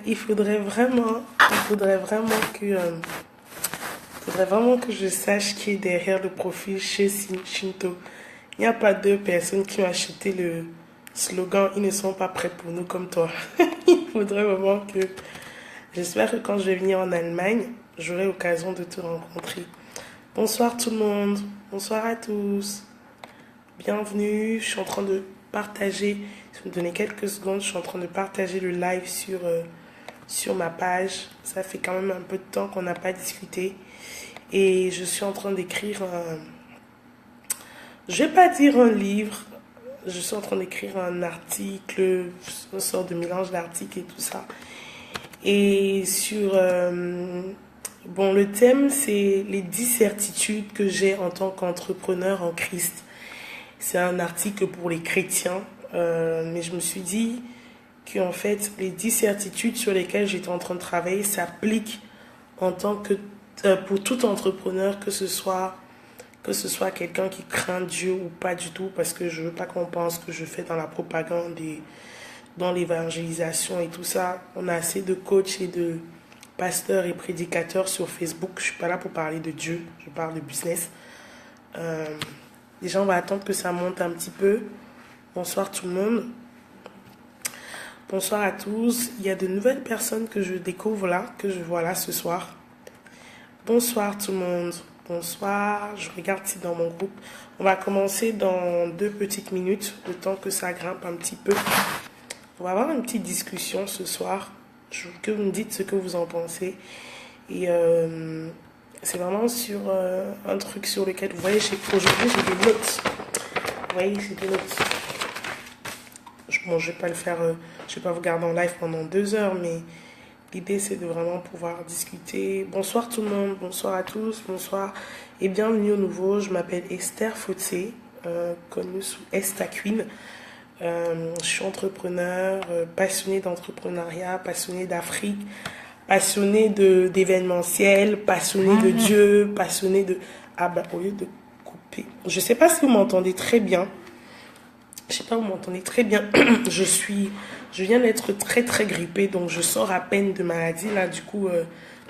Il faudrait vraiment que je sache qui est derrière le profil chez Shinto. Il n'y a pas deux personnes qui ont acheté le slogan "Ils ne sont pas prêts pour nous comme toi". Il faudrait vraiment que... J'espère que quand je vais venir en Allemagne, j'aurai l'occasion de te rencontrer. Bonsoir tout le monde. Bonsoir à tous. Bienvenue. Je suis en train de partager. Si vous me donnez quelques secondes, je suis en train de partager le live sur ma page. Ça fait quand même un peu de temps qu'on n'a pas discuté. Et je suis en train d'écrire un... Je vais pas dire un livre. Je suis en train d'écrire un article, une sorte de mélange d'articles et tout ça. Et bon, le thème, c'est les 10 certitudes que j'ai en tant qu'entrepreneur en Christ. C'est un article pour les chrétiens. Mais je me suis dit qu'en fait, les 10 certitudes sur lesquelles j'étais en train de travailler s'appliquent en tant que pour tout entrepreneur, que ce soit quelqu'un qui craint Dieu ou pas du tout, parce que je veux pas qu'on pense que je fais dans la propagande et dans l'évangélisation et tout ça. On a assez de coachs et de pasteurs et prédicateurs sur Facebook. Je suis pas là pour parler de Dieu, je parle de business. Déjà, on va attendre que ça monte un petit peu. Bonsoir tout le monde. Bonsoir à tous. Il y a de nouvelles personnes que je découvre là, que je vois là ce soir. Bonsoir tout le monde. Bonsoir. Je regarde si dans mon groupe. On va commencer dans 2 petites minutes, le temps que ça grimpe un petit peu. On va avoir une petite discussion ce soir. Je veux que vous me dites ce que vous en pensez. Et c'est vraiment sur un truc sur lequel, vous voyez, aujourd'hui j'ai des notes. Vous voyez, j'ai des notes. Bon, je vais pas le faire, je vais pas vous garder en live pendant 2 heures, mais l'idée c'est de vraiment pouvoir discuter. Bonsoir tout le monde, bonsoir à tous, bonsoir et bienvenue au nouveau. Je m'appelle Esther Fotsé, connue sous Esta Queen. Je suis entrepreneur, passionnée d'entrepreneuriat, passionnée d'Afrique, passionnée d'événementiel, passionnée de Dieu, passionnée de... Ah bah, au lieu de couper... Je sais pas si vous m'entendez très bien. Je sais pas, vous m'entendez très bien. Je viens d'être très très grippée, donc je sors à peine de maladie. Là, du coup,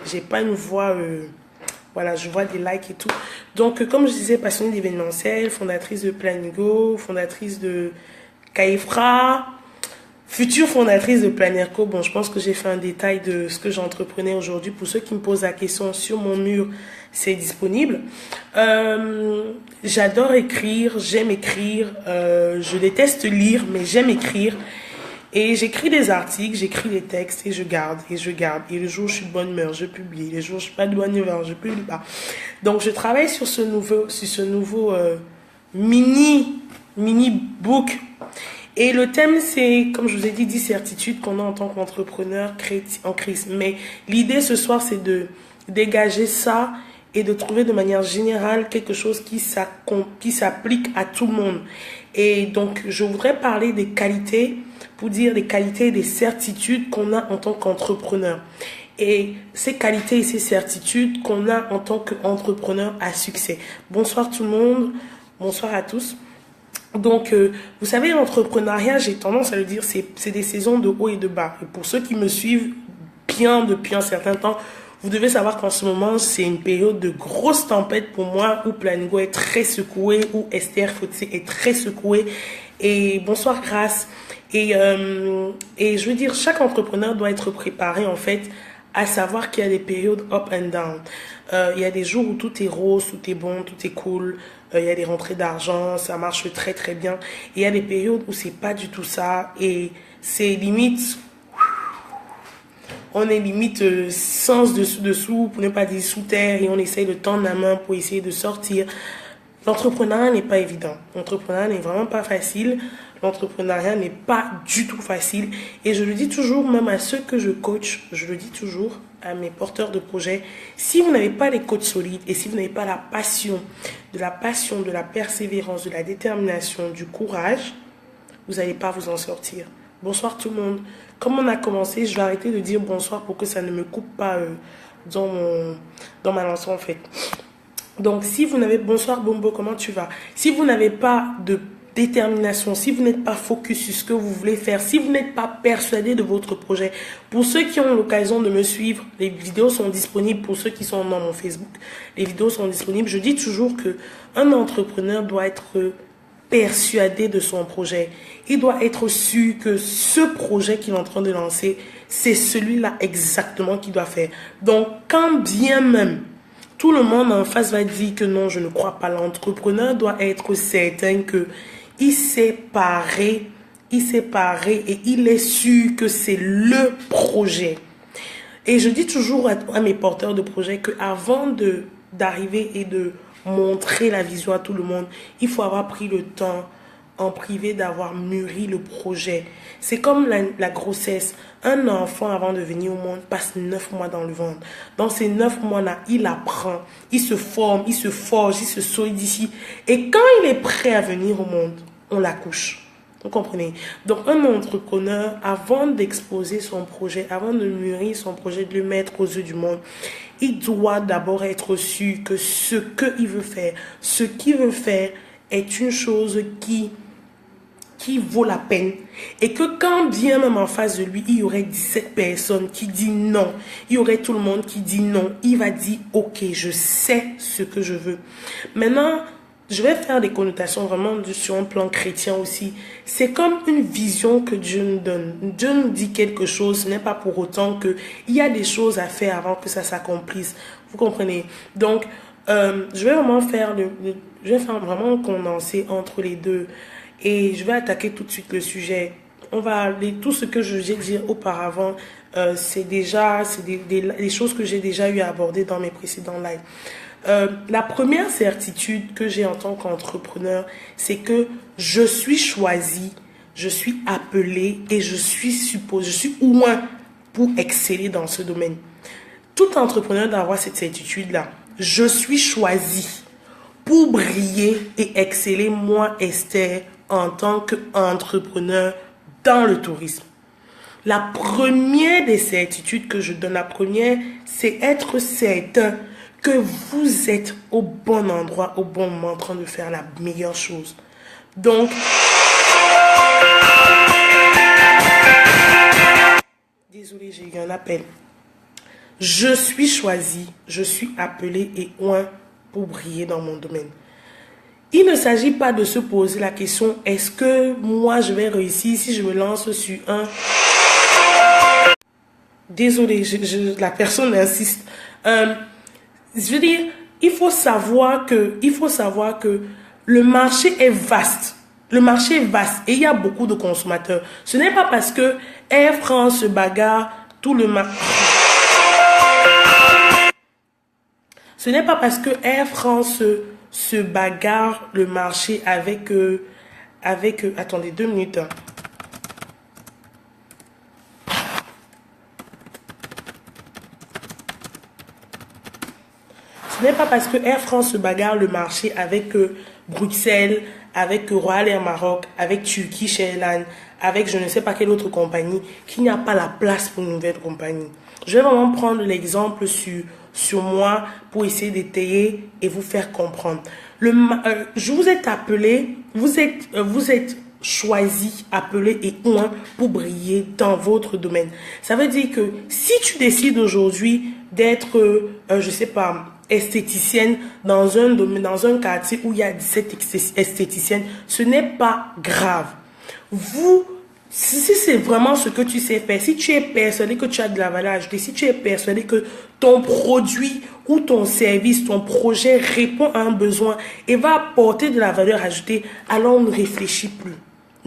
j'ai pas une voix... voilà, je vois des likes et tout. Donc, comme je disais, passionnée d'événementiel, fondatrice de Planigo, fondatrice de Kaifra, future fondatrice de Planerco. Bon, je pense que j'ai fait un détail de ce que j'entreprenais aujourd'hui. Pour ceux qui me posent la question, sur mon mur, c'est disponible. J'adore écrire, j'aime écrire. Je déteste lire, mais j'aime écrire. Et j'écris des articles, j'écris des textes et je garde, et je garde. Et le jour où je suis de bonne humeur, je publie. Les jours où je suis pas de bonne humeur, je publie pas. Donc, je travaille sur ce nouveau mini book. Et le thème, c'est, comme je vous ai dit, 10 certitudes qu'on a en tant qu'entrepreneur en Christ. Mais l'idée ce soir, c'est de dégager ça et de trouver de manière générale quelque chose qui s'applique à tout le monde. Et donc, je voudrais parler des qualités, pour dire des qualités et des certitudes qu'on a en tant qu'entrepreneur. Et ces qualités et ces certitudes qu'on a en tant qu'entrepreneur à succès. Bonsoir tout le monde, bonsoir à tous. Donc, vous savez, l'entrepreneuriat, j'ai tendance à le dire, c'est des saisons de haut et de bas. Et pour ceux qui me suivent bien depuis un certain temps, Vous devez savoir qu'en ce moment, c'est une période de grosse tempête pour moi, où Planigo est très secoué, où Esther Fauté est très secouée. Et bonsoir Grâce. Et je veux dire, chaque entrepreneur doit être préparé en fait à savoir qu'il y a des périodes up and down. Il y a des jours où tout est rose, tout est bon, tout est cool. Il y a des rentrées d'argent, ça marche très très bien. Et il y a des périodes où c'est pas du tout ça. Et c'est limite, on est limite sans dessous, pour ne pas dire sous terre, et on essaye de tendre la main pour essayer de sortir. L'entrepreneuriat n'est pas évident. L'entrepreneuriat n'est vraiment pas facile. L'entrepreneuriat n'est pas du tout facile. Et je le dis toujours, même à ceux que je coach, je le dis toujours à mes porteurs de projets, si vous n'avez pas les coachs solides et si vous n'avez pas la passion, de la persévérance, de la détermination, du courage, vous n'allez pas vous en sortir. Bonsoir tout le monde. Comme on a commencé, je vais arrêter de dire bonsoir pour que ça ne me coupe pas dans ma lancée en fait. Donc, si vous n'avez... Bonsoir Bombo, comment tu vas? Si vous n'avez pas de détermination, si vous n'êtes pas focus sur ce que vous voulez faire, si vous n'êtes pas persuadé de votre projet, pour ceux qui ont l'occasion de me suivre, les vidéos sont disponibles pour ceux qui sont dans mon Facebook. Les vidéos sont disponibles. Je dis toujours que un entrepreneur doit être persuadé de son projet. Il doit être sûr que ce projet qu'il est en train de lancer, c'est celui-là exactement qu'il doit faire. Donc, quand bien même tout le monde en face va dire que non, je ne crois pas. L'entrepreneur doit être certain que il s'est paré et il est sûr que c'est le projet. Et je dis toujours à mes porteurs de projets que avant d'arriver et de montrer la vision à tout le monde, il faut avoir pris le temps en privé d'avoir mûri le projet. C'est comme la grossesse. Un enfant, avant de venir au monde, passe 9 mois dans le ventre. Dans ces 9 mois-là, il apprend, il se forme, il se forge, il se solidifie. Et quand il est prêt à venir au monde, on l'accouche. Vous comprenez? Donc, un entrepreneur, avant d'exposer son projet, avant de mûrir son projet, de le mettre aux yeux du monde, il doit d'abord être sûr que ce qu'il veut faire est une chose qui vaut la peine, et que quand bien même en face de lui, il y aurait 17 personnes qui disent non, il y aurait tout le monde qui dit non, il va dire ok, je sais ce que je veux. Maintenant, je vais faire des connotations vraiment sur un plan chrétien aussi. C'est comme une vision que Dieu nous donne. Dieu nous dit quelque chose, ce n'est pas pour autant qu'il y a des choses à faire avant que ça s'accomplisse. Vous comprenez? Donc, je vais vraiment vraiment condenser entre les deux. Et je vais attaquer tout de suite le sujet. On va aller, tout ce que j'ai dit auparavant, c'est des choses que j'ai déjà eu à aborder dans mes précédents lives. La première certitude que j'ai en tant qu'entrepreneur, c'est que je suis choisi, je suis appelé et je suis ouin pour exceller dans ce domaine. Tout entrepreneur doit avoir cette certitude-là. Je suis choisi pour briller et exceller, moi, Esther, en tant qu'entrepreneur dans le tourisme. La première des certitudes que je donne, c'est être certain que vous êtes au bon endroit, au bon moment, en train de faire la meilleure chose. Donc, désolé, j'ai eu un appel. Je suis choisi, je suis appelé et oint pour briller dans mon domaine. Il ne s'agit pas de se poser la question, est-ce que moi je vais réussir si je me lance sur un... Désolé, la personne insiste. Je veux dire, il faut savoir que le marché est vaste. Le marché est vaste et il y a beaucoup de consommateurs. Ce n'est pas parce que Air France se bagarre tout le marché. Ce n'est pas parce que Air France se bagarre le marché avec attendez 2 minutes. Ce n'est pas parce que Air France se bagarre le marché avec Bruxelles, avec Royal Air Maroc, avec Turkish Airlines, avec je ne sais pas quelle autre compagnie, qu'il n'y a pas la place pour une nouvelle compagnie. Je vais vraiment prendre l'exemple sur moi pour essayer d'étayer et vous faire comprendre. Je vous ai appelé, vous êtes choisi, appelé et oint pour briller dans votre domaine. Ça veut dire que si tu décides aujourd'hui d'être, je sais pas, esthéticienne dans un domaine, dans un quartier où il y a 17 esthéticiennes, ce n'est pas grave. Si c'est vraiment ce que tu sais faire, si tu es persuadé que tu as de la valeur ajoutée, si tu es persuadé que ton produit ou ton service, ton projet répond à un besoin et va apporter de la valeur ajoutée, alors ne réfléchis plus.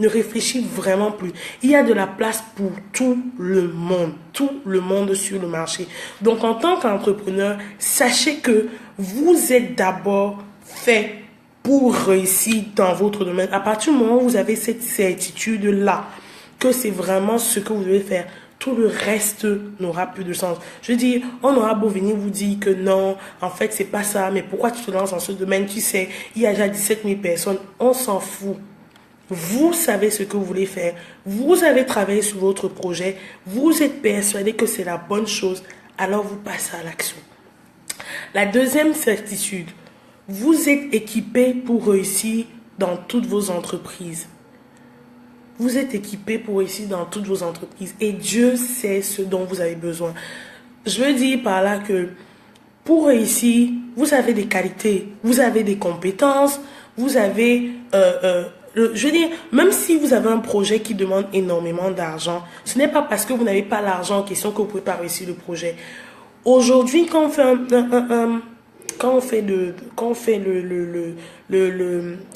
Ne réfléchis vraiment plus. Il y a de la place pour tout le monde sur le marché. Donc, en tant qu'entrepreneur, sachez que vous êtes d'abord fait pour réussir dans votre domaine. À partir du moment où vous avez cette certitude-là, que c'est vraiment ce que vous devez faire, tout le reste n'aura plus de sens. Je veux dire, on aura beau venir vous dire que non, en fait, c'est pas ça, mais pourquoi tu te lances dans ce domaine? Tu sais, il y a déjà 17 000 personnes, on s'en fout. Vous savez ce que vous voulez faire. Vous avez travaillé sur votre projet. Vous êtes persuadé que c'est la bonne chose. Alors vous passez à l'action. La deuxième certitude. Vous êtes équipé pour réussir dans toutes vos entreprises. Vous êtes équipé pour réussir dans toutes vos entreprises. Et Dieu sait ce dont vous avez besoin. Je veux dire par là que pour réussir, vous avez des qualités. Vous avez des compétences. Vous avez... je veux dire, même si vous avez un projet qui demande énormément d'argent, ce n'est pas parce que vous n'avez pas l'argent en question que vous ne pouvez pas réussir le projet. Aujourd'hui, quand on fait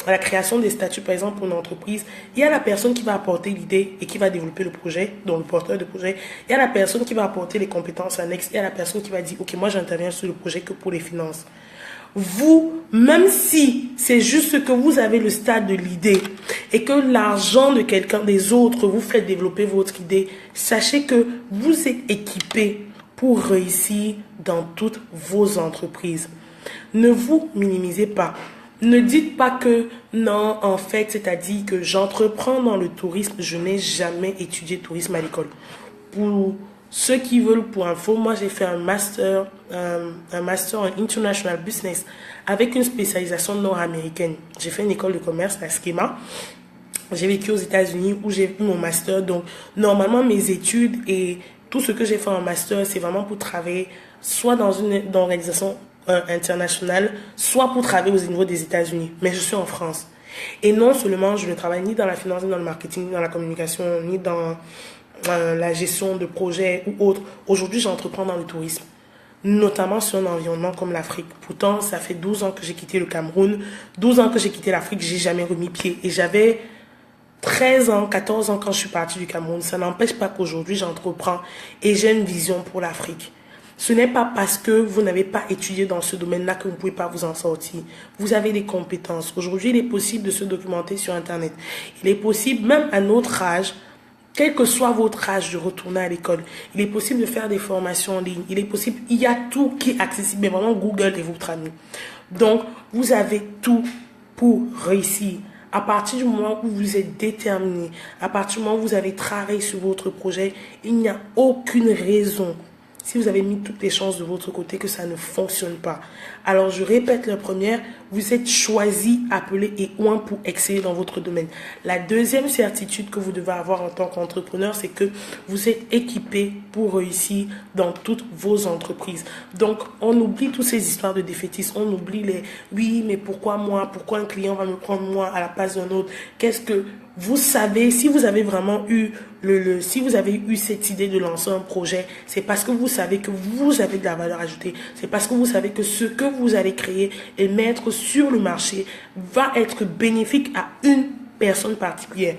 la création des statuts, par exemple, pour une entreprise, il y a la personne qui va apporter l'idée et qui va développer le projet, donc le porteur de projet. Il y a la personne qui va apporter les compétences annexes. Il y a la personne qui va dire, OK, moi, j'interviens sur le projet que pour les finances. Vous, même si c'est juste que vous avez le stade de l'idée et que l'argent de quelqu'un des autres vous fait développer votre idée, sachez que vous êtes équipé pour réussir dans toutes vos entreprises. Ne vous minimisez pas. Ne dites pas que non, en fait, c'est-à-dire que j'entreprends dans le tourisme, je n'ai jamais étudié tourisme à l'école. Pour ceux qui veulent pour info, moi j'ai fait un master en International Business avec une spécialisation nord-américaine. J'ai fait une école de commerce, la Schema. J'ai vécu aux États-Unis où j'ai eu mon master. Donc normalement mes études et tout ce que j'ai fait en master, c'est vraiment pour travailler soit dans une organisation internationale, soit pour travailler au niveau des États-Unis. Mais je suis en France. Et non seulement je ne travaille ni dans la finance, ni dans le marketing, ni dans la communication, ni dans la gestion de projets ou autre. Aujourd'hui, j'entreprends dans le tourisme, notamment sur un environnement comme l'Afrique. Pourtant, ça fait 12 ans que j'ai quitté le Cameroun, 12 ans que j'ai quitté l'Afrique, j'ai jamais remis pied. Et j'avais 13 ans, 14 ans quand je suis partie du Cameroun. Ça n'empêche pas qu'aujourd'hui, j'entreprends et j'ai une vision pour l'Afrique. Ce n'est pas parce que vous n'avez pas étudié dans ce domaine-là que vous ne pouvez pas vous en sortir. Vous avez des compétences. Aujourd'hui, il est possible de se documenter sur Internet. Il est possible, même à notre âge, quel que soit votre âge, de retourner à l'école. Il est possible de faire des formations en ligne. Il est possible, il y a tout qui est accessible. Mais vraiment, Google est votre ami. Donc, vous avez tout pour réussir. À partir du moment où vous êtes déterminé, à partir du moment où vous avez travaillé sur votre projet, il n'y a aucune raison, si vous avez mis toutes les chances de votre côté, que ça ne fonctionne pas. Alors, je répète la première, vous êtes choisi, appelé et oint pour exceller dans votre domaine. La deuxième certitude que vous devez avoir en tant qu'entrepreneur, c'est que vous êtes équipé pour réussir dans toutes vos entreprises. Donc, on oublie toutes ces histoires de défaitisme. On oublie les « oui, mais pourquoi moi? Pourquoi un client va me prendre moi à la place d'un autre? » Qu'est-ce que vous savez, si vous avez vraiment eu si vous avez eu cette idée de lancer un projet, c'est parce que vous savez que vous avez de la valeur ajoutée. C'est parce que vous savez que ce que vous allez créer et mettre sur le marché va être bénéfique à une personne particulière.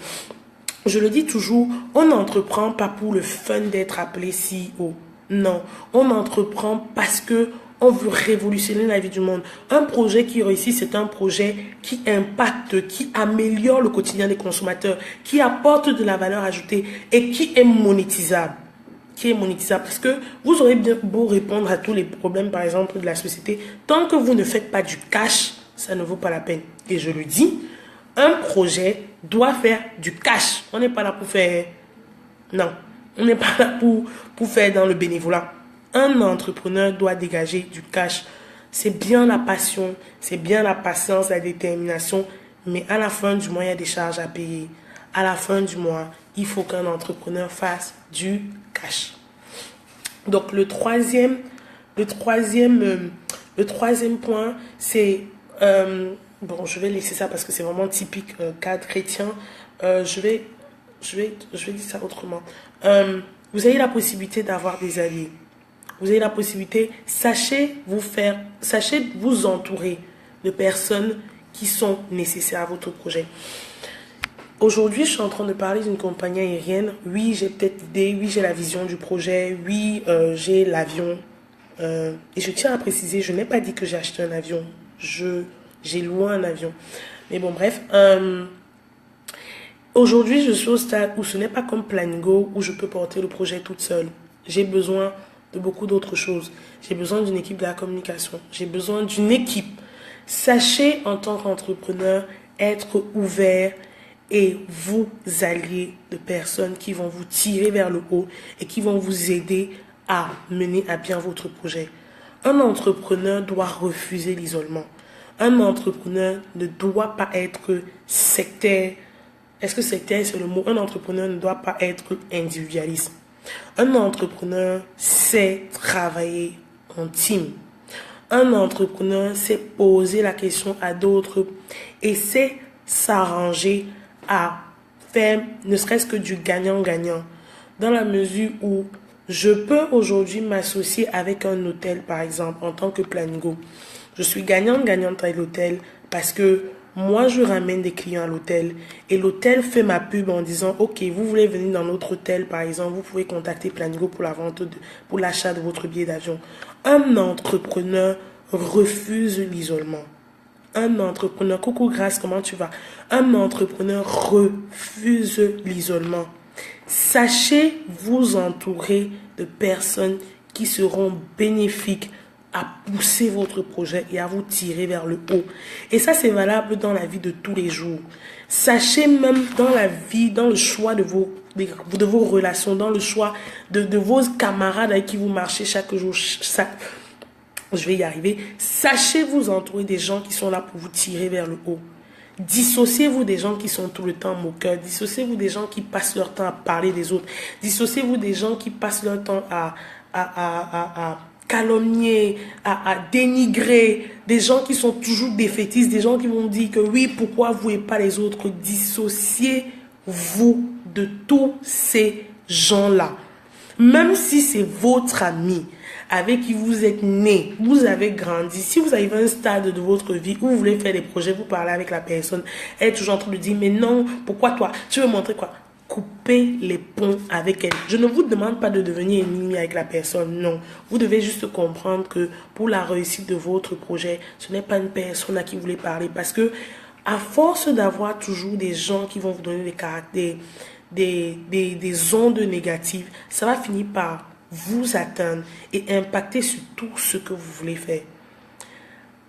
Je le dis toujours, on n'entreprend pas pour le fun d'être appelé CEO. Non, on entreprend parce que on veut révolutionner la vie du monde. Un projet qui réussit, c'est un projet qui impacte, qui améliore le quotidien des consommateurs, qui apporte de la valeur ajoutée et qui est monétisable. Parce que vous aurez bien beau répondre à tous les problèmes, par exemple, de la société. Tant que vous ne faites pas du cash, ça ne vaut pas la peine. Et je le dis, un projet doit faire du cash. On n'est pas là pour faire... Non, on n'est pas là pour faire dans le bénévolat. Un entrepreneur doit dégager du cash. C'est bien la passion, c'est bien la patience, la détermination, mais à la fin du mois, il y a des charges à payer. à la fin du mois, il faut qu'un entrepreneur fasse du cash. Donc le troisième point, c'est, bon, je vais laisser ça parce que c'est vraiment typique cadre chrétien. Je vais dire ça autrement. Vous avez la possibilité d'avoir des alliés. Vous avez la possibilité, sachez vous entourer de personnes qui sont nécessaires à votre projet. Aujourd'hui, je suis en train de parler d'une compagnie aérienne. Oui, j'ai peut-être l'idée. Oui, j'ai la vision du projet. Oui, j'ai l'avion. Et je tiens à préciser, je n'ai pas dit que j'ai acheté un avion. J'ai loué un avion. Mais bon, bref. Aujourd'hui, je suis au stade où ce n'est pas comme Planingo où je peux porter le projet toute seule. J'ai besoin de beaucoup d'autres choses. J'ai besoin d'une équipe de la communication. J'ai besoin d'une équipe. Sachez, en tant qu'entrepreneur, être ouvert et vous allier de personnes qui vont vous tirer vers le haut et qui vont vous aider à mener à bien votre projet. Un entrepreneur doit refuser l'isolement. Un entrepreneur ne doit pas être sectaire. Est-ce que sectaire, c'est le mot? Un entrepreneur ne doit pas être individualiste. Un entrepreneur sait travailler en team. Un entrepreneur sait poser la question à d'autres et sait s'arranger à faire ne serait-ce que du gagnant-gagnant. Dans la mesure où je peux aujourd'hui m'associer avec un hôtel, par exemple, en tant que Planingo. Je suis gagnante-gagnante à l'hôtel parce que moi, je ramène des clients à l'hôtel et l'hôtel fait ma pub en disant « Ok, vous voulez venir dans notre hôtel, par exemple, vous pouvez contacter Planingo pour l'achat de votre billet d'avion. » Un entrepreneur refuse l'isolement. Un entrepreneur, coucou Grace, comment tu vas? Un entrepreneur refuse l'isolement. Sachez vous entourer de personnes qui seront bénéfiques à pousser votre projet et à vous tirer vers le haut. Et ça, c'est valable dans la vie de tous les jours. Sachez même dans la vie, dans le choix de vos relations, dans le choix de vos camarades avec qui vous marchez chaque jour, je vais y arriver. Sachez vous entourer des gens qui sont là pour vous tirer vers le haut. Dissociez-vous des gens qui sont tout le temps moqueurs. Dissociez-vous des gens qui passent leur temps à parler des autres. Dissociez-vous des gens qui passent leur temps à calomnier, à dénigrer. Des gens qui sont toujours défaitistes. Des gens qui vont dire que oui, pourquoi vous et pas les autres. Dissociez-vous de tous ces gens-là. Même si c'est votre ami, avec qui vous êtes né, vous avez grandi. Si vous arrivez à un stade de votre vie où vous voulez faire des projets, vous parlez avec la personne, elle est toujours en train de dire, mais non, pourquoi toi? Tu veux montrer quoi? Coupez les ponts avec elle. Je ne vous demande pas de devenir ennemi avec la personne, non. Vous devez juste comprendre que pour la réussite de votre projet, ce n'est pas une personne à qui vous voulez parler. Parce que, à force d'avoir toujours des gens qui vont vous donner des caractères, des ondes négatives, ça va finir par vous atteindre et impacter sur tout ce que vous voulez faire.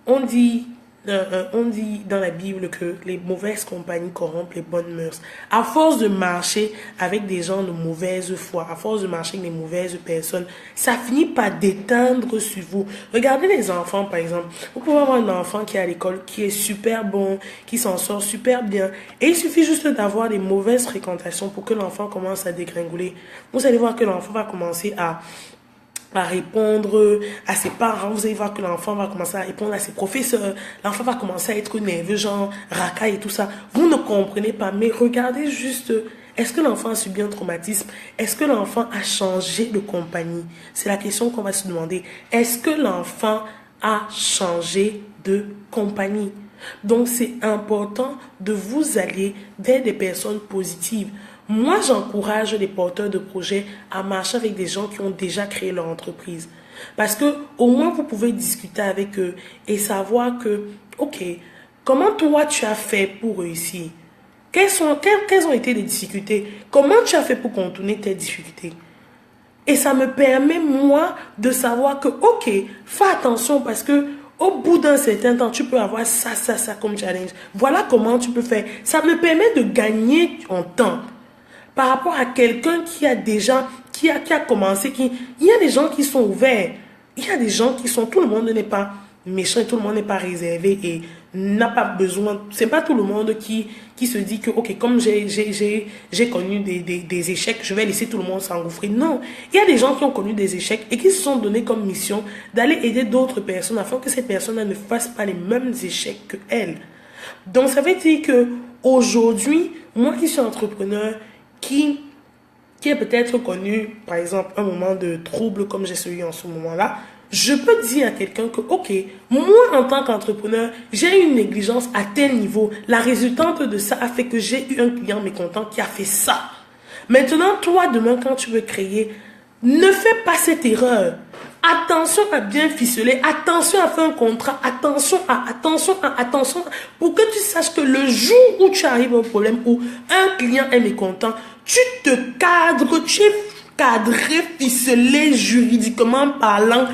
On dit dans la Bible que les mauvaises compagnies corrompent les bonnes mœurs. À force de marcher avec des gens de mauvaise foi, à force de marcher avec des mauvaises personnes, ça finit par déteindre sur vous. Regardez les enfants, par exemple. Vous pouvez avoir un enfant qui est à l'école, qui est super bon, qui s'en sort super bien. Et il suffit juste d'avoir des mauvaises fréquentations pour que l'enfant commence à dégringoler. Vous allez voir que l'enfant va commencer à répondre à ses parents. Vous allez voir que l'enfant va commencer à répondre à ses professeurs. L'enfant va commencer à être nerveux, genre racaille et tout ça. Vous ne comprenez pas, mais regardez juste, est-ce que l'enfant a subi un traumatisme? Est-ce que l'enfant a changé de compagnie? C'est la question qu'on va se demander. Est-ce que l'enfant a changé de compagnie? Donc, c'est important de vous allier vers des personnes positives. Moi, j'encourage les porteurs de projets à marcher avec des gens qui ont déjà créé leur entreprise. Parce que au moins, vous pouvez discuter avec eux et savoir que, ok, comment toi tu as fait pour réussir? Quelles ont été les difficultés? Comment tu as fait pour contourner tes difficultés? Et ça me permet, moi, de savoir que, ok, fais attention parce que au bout d'un certain temps, tu peux avoir ça comme challenge. Voilà comment tu peux faire. Ça me permet de gagner en temps. Par rapport à quelqu'un qui a déjà, qui a commencé, il y a des gens qui sont ouverts. Il y a des gens qui sont, tout le monde n'est pas méchant et tout le monde n'est pas réservé et n'a pas besoin. C'est pas tout le monde qui se dit que, ok, comme j'ai connu des échecs, je vais laisser tout le monde s'engouffrer. Non, il y a des gens qui ont connu des échecs et qui se sont donnés comme mission d'aller aider d'autres personnes afin que cette personne ne fasse pas les mêmes échecs que elle. Donc, ça veut dire que aujourd'hui, moi qui suis entrepreneur, qui est peut-être connu, par exemple, un moment de trouble comme j'ai celui en ce moment-là, je peux dire à quelqu'un que, ok, moi en tant qu'entrepreneur, j'ai eu une négligence à tel niveau. La résultante de ça a fait que j'ai eu un client mécontent qui a fait ça. Maintenant, toi, demain, quand tu veux créer, ne fais pas cette erreur. Attention à bien ficeler, attention à faire un contrat, attention, pour que tu saches que le jour où tu arrives à un problème, où un client est mécontent, tu te cadres, tu es cadré, ficelé, juridiquement parlant,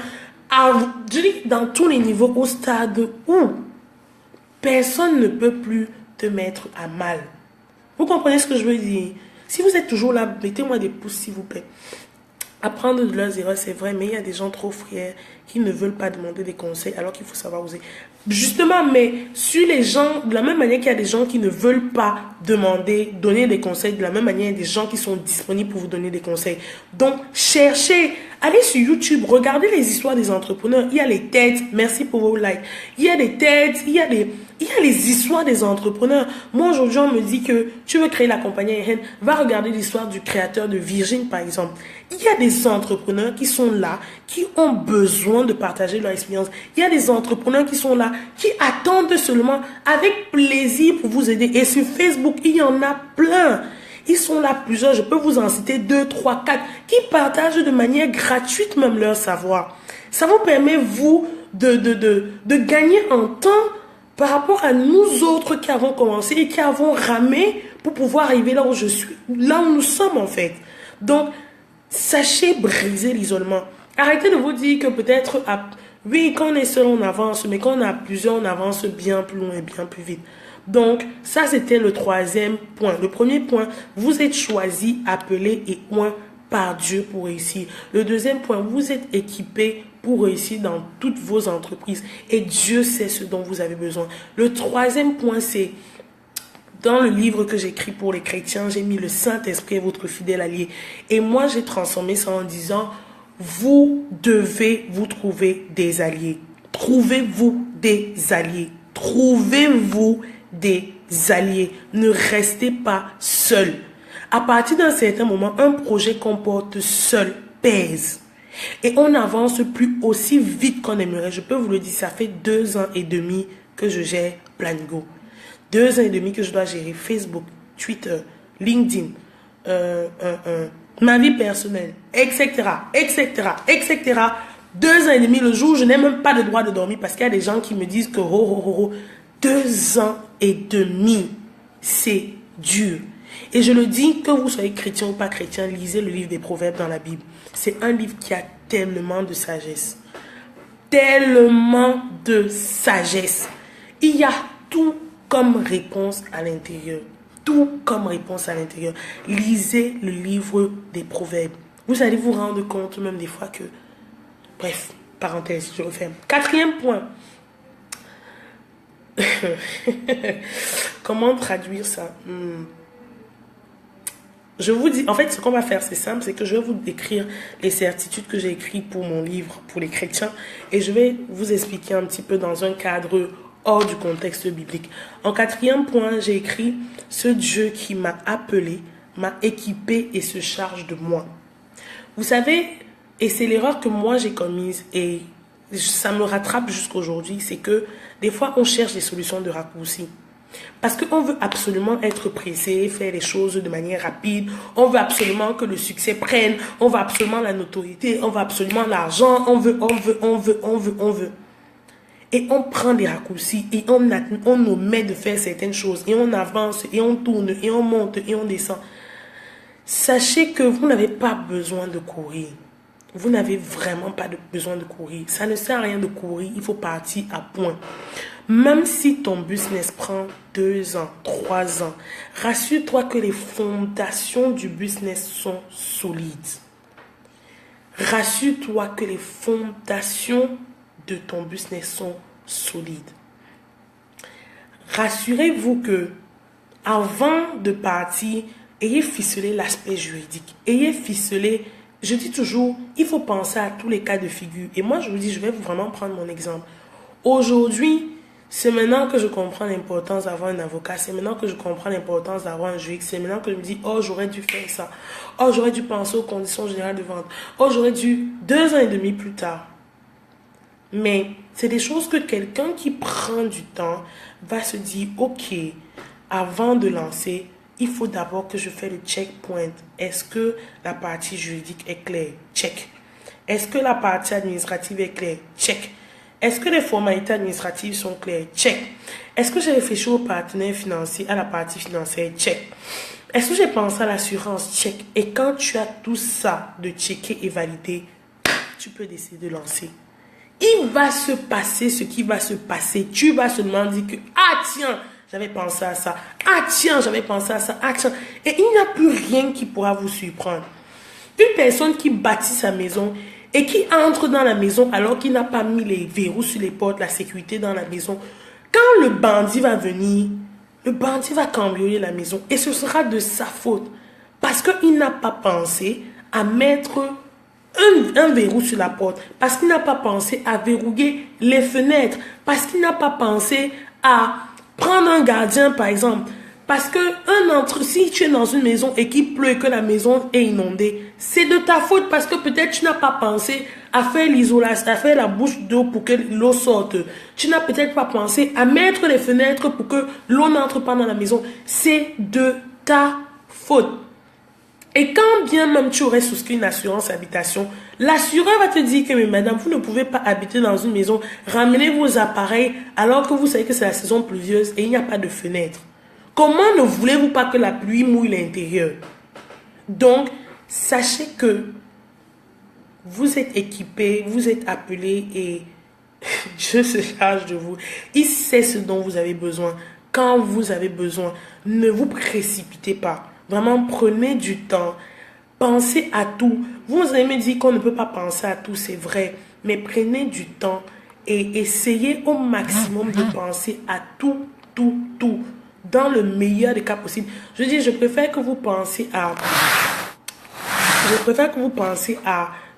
dans tous les niveaux, au stade où personne ne peut plus te mettre à mal. Vous comprenez ce que je veux dire? Si vous êtes toujours là, mettez-moi des pouces s'il vous plaît. Apprendre de leurs erreurs, c'est vrai, mais il y a des gens trop friers qui ne veulent pas demander des conseils alors qu'il faut savoir oser. Justement, mais sur les gens, de la même manière qu'il y a des gens qui ne veulent pas donner des conseils, de la même manière, il y a des gens qui sont disponibles pour vous donner des conseils. Donc, cherchez, allez sur YouTube, regardez les histoires des entrepreneurs. Il y a les têtes, merci pour vos likes. Il y a des têtes, il y a les histoires des entrepreneurs. Moi, aujourd'hui, on me dit que tu veux créer la compagnie aérienne, va regarder l'histoire du créateur de Virgin, par exemple. Il y a des entrepreneurs qui sont là, qui ont besoin de partager leur expérience. Il y a des entrepreneurs qui sont là, qui attendent seulement avec plaisir pour vous aider. Et sur Facebook, il y en a plein. Ils sont là plusieurs, je peux vous en citer 2, 3, 4, qui partagent de manière gratuite même leur savoir. Ça vous permet, vous, de gagner en temps par rapport à nous autres qui avons commencé et qui avons ramé pour pouvoir arriver là où je suis, là où nous sommes en fait. Donc, sachez briser l'isolement. Arrêtez de vous dire que peut-être, oui, quand on est seul, on avance, mais quand on a plusieurs, on avance bien plus loin et bien plus vite. Donc, ça, c'était le troisième point. Le premier point, vous êtes choisi, appelé et oint par Dieu pour réussir. Le deuxième point, vous êtes équipé pour réussir dans toutes vos entreprises. Et Dieu sait ce dont vous avez besoin. Le troisième point, c'est dans le livre que j'écris pour les chrétiens, j'ai mis le Saint-Esprit est votre fidèle allié. Et moi, j'ai transformé ça en disant, vous devez vous trouver des alliés. Trouvez-vous des alliés. Trouvez-vous des alliés. Ne restez pas seul. À partir d'un certain moment, un projet qu'on porte seul pèse. Et on n'avance plus aussi vite qu'on aimerait. Je peux vous le dire, ça fait 2 ans et demi que je gère Plango. 2 ans et demi que je dois gérer Facebook, Twitter, LinkedIn, ma vie personnelle, etc., etc., etc. 2 ans et demi, le jour où je n'ai même pas le droit de dormir parce qu'il y a des gens qui me disent que 2 ans et demi, c'est dur. Et je le dis, que vous soyez chrétien ou pas chrétien, lisez le livre des Proverbes dans la Bible. C'est un livre qui a tellement de sagesse. Tellement de sagesse. Il y a tout comme réponse à l'intérieur. Tout comme réponse à l'intérieur. Lisez le livre des Proverbes. Vous allez vous rendre compte même des fois que... Bref, parenthèse, je referme. 4e point. Comment traduire ça? Je vous dis, en fait, ce qu'on va faire, c'est simple, c'est que je vais vous décrire les certitudes que j'ai écrites pour mon livre, pour les chrétiens, et je vais vous expliquer un petit peu dans un cadre hors du contexte biblique. En 4e point, j'ai écrit « Ce Dieu qui m'a appelé, m'a équipé et se charge de moi ». Vous savez, et c'est l'erreur que moi j'ai commise, et ça me rattrape jusqu'aujourd'hui, c'est que des fois, on cherche des solutions de raccourci. Parce qu'on veut absolument être pressé, faire les choses de manière rapide. On veut absolument que le succès prenne. On veut absolument la notoriété. On veut absolument l'argent. On veut. Et on prend des raccourcis et on omet de faire certaines choses. Et on avance et on tourne et on monte et on descend. Sachez que vous n'avez pas besoin de courir. Vous n'avez vraiment pas besoin de courir. Ça ne sert à rien de courir. Il faut partir à point. Même si ton business prend 2 ans, 3 ans, rassure-toi que les fondations du business sont solides. Rassure-toi que les fondations de ton business sont solides. Rassurez-vous que avant de partir, ayez ficelé l'aspect juridique. Ayez ficelé, je dis toujours, il faut penser à tous les cas de figure. Et moi, je vous dis, je vais vraiment prendre mon exemple. Aujourd'hui, c'est maintenant que je comprends l'importance d'avoir un avocat. C'est maintenant que je comprends l'importance d'avoir un juriste. C'est maintenant que je me dis, oh, j'aurais dû faire ça. Oh, j'aurais dû penser aux conditions générales de vente. Oh, j'aurais dû 2 ans et demi plus tard. Mais c'est des choses que quelqu'un qui prend du temps va se dire, ok, avant de lancer, il faut d'abord que je fasse le checkpoint. Est-ce que la partie juridique est claire? Check. Est-ce que la partie administrative est claire? Check. Est-ce que les formalités administratives sont claires? Check. Est-ce que j'ai réfléchi au partenaire financier, à la partie financière? Check. Est-ce que j'ai pensé à l'assurance? Check. Et quand tu as tout ça de checker et valider, tu peux décider de lancer. Il va se passer ce qui va se passer. Tu vas se demander que, ah tiens, j'avais pensé à ça. Ah tiens, j'avais pensé à ça. Ah tiens. Et il n'y a plus rien qui pourra vous surprendre. Une personne qui bâtit sa maison et qui entre dans la maison alors qu'il n'a pas mis les verrous sur les portes, la sécurité dans la maison, quand le bandit va venir, le bandit va cambrioler la maison et ce sera de sa faute. Parce qu'il n'a pas pensé à mettre un verrou sur la porte, parce qu'il n'a pas pensé à verrouiller les fenêtres, parce qu'il n'a pas pensé à prendre un gardien par exemple. Parce que si tu es dans une maison et qu'il pleut et que la maison est inondée, c'est de ta faute parce que peut-être tu n'as pas pensé à faire l'isolation, à faire la bouche d'eau pour que l'eau sorte. Tu n'as peut-être pas pensé à mettre les fenêtres pour que l'eau n'entre pas dans la maison. C'est de ta faute. Et quand bien même tu aurais souscrit une assurance habitation, l'assureur va te dire que mais madame, vous ne pouvez pas habiter dans une maison, ramenez vos appareils alors que vous savez que c'est la saison pluvieuse et il n'y a pas de fenêtre. Comment ne voulez-vous pas que la pluie mouille l'intérieur? Donc, sachez que vous êtes équipé, vous êtes appelé et Dieu se charge de vous. Il sait ce dont vous avez besoin. Quand vous avez besoin, ne vous précipitez pas. Vraiment, prenez du temps. Pensez à tout. Vous allez me dire qu'on ne peut pas penser à tout, c'est vrai. Mais prenez du temps et essayez au maximum de penser à tout. Dans le meilleur des cas possibles. Je dis, je préfère que vous pensiez à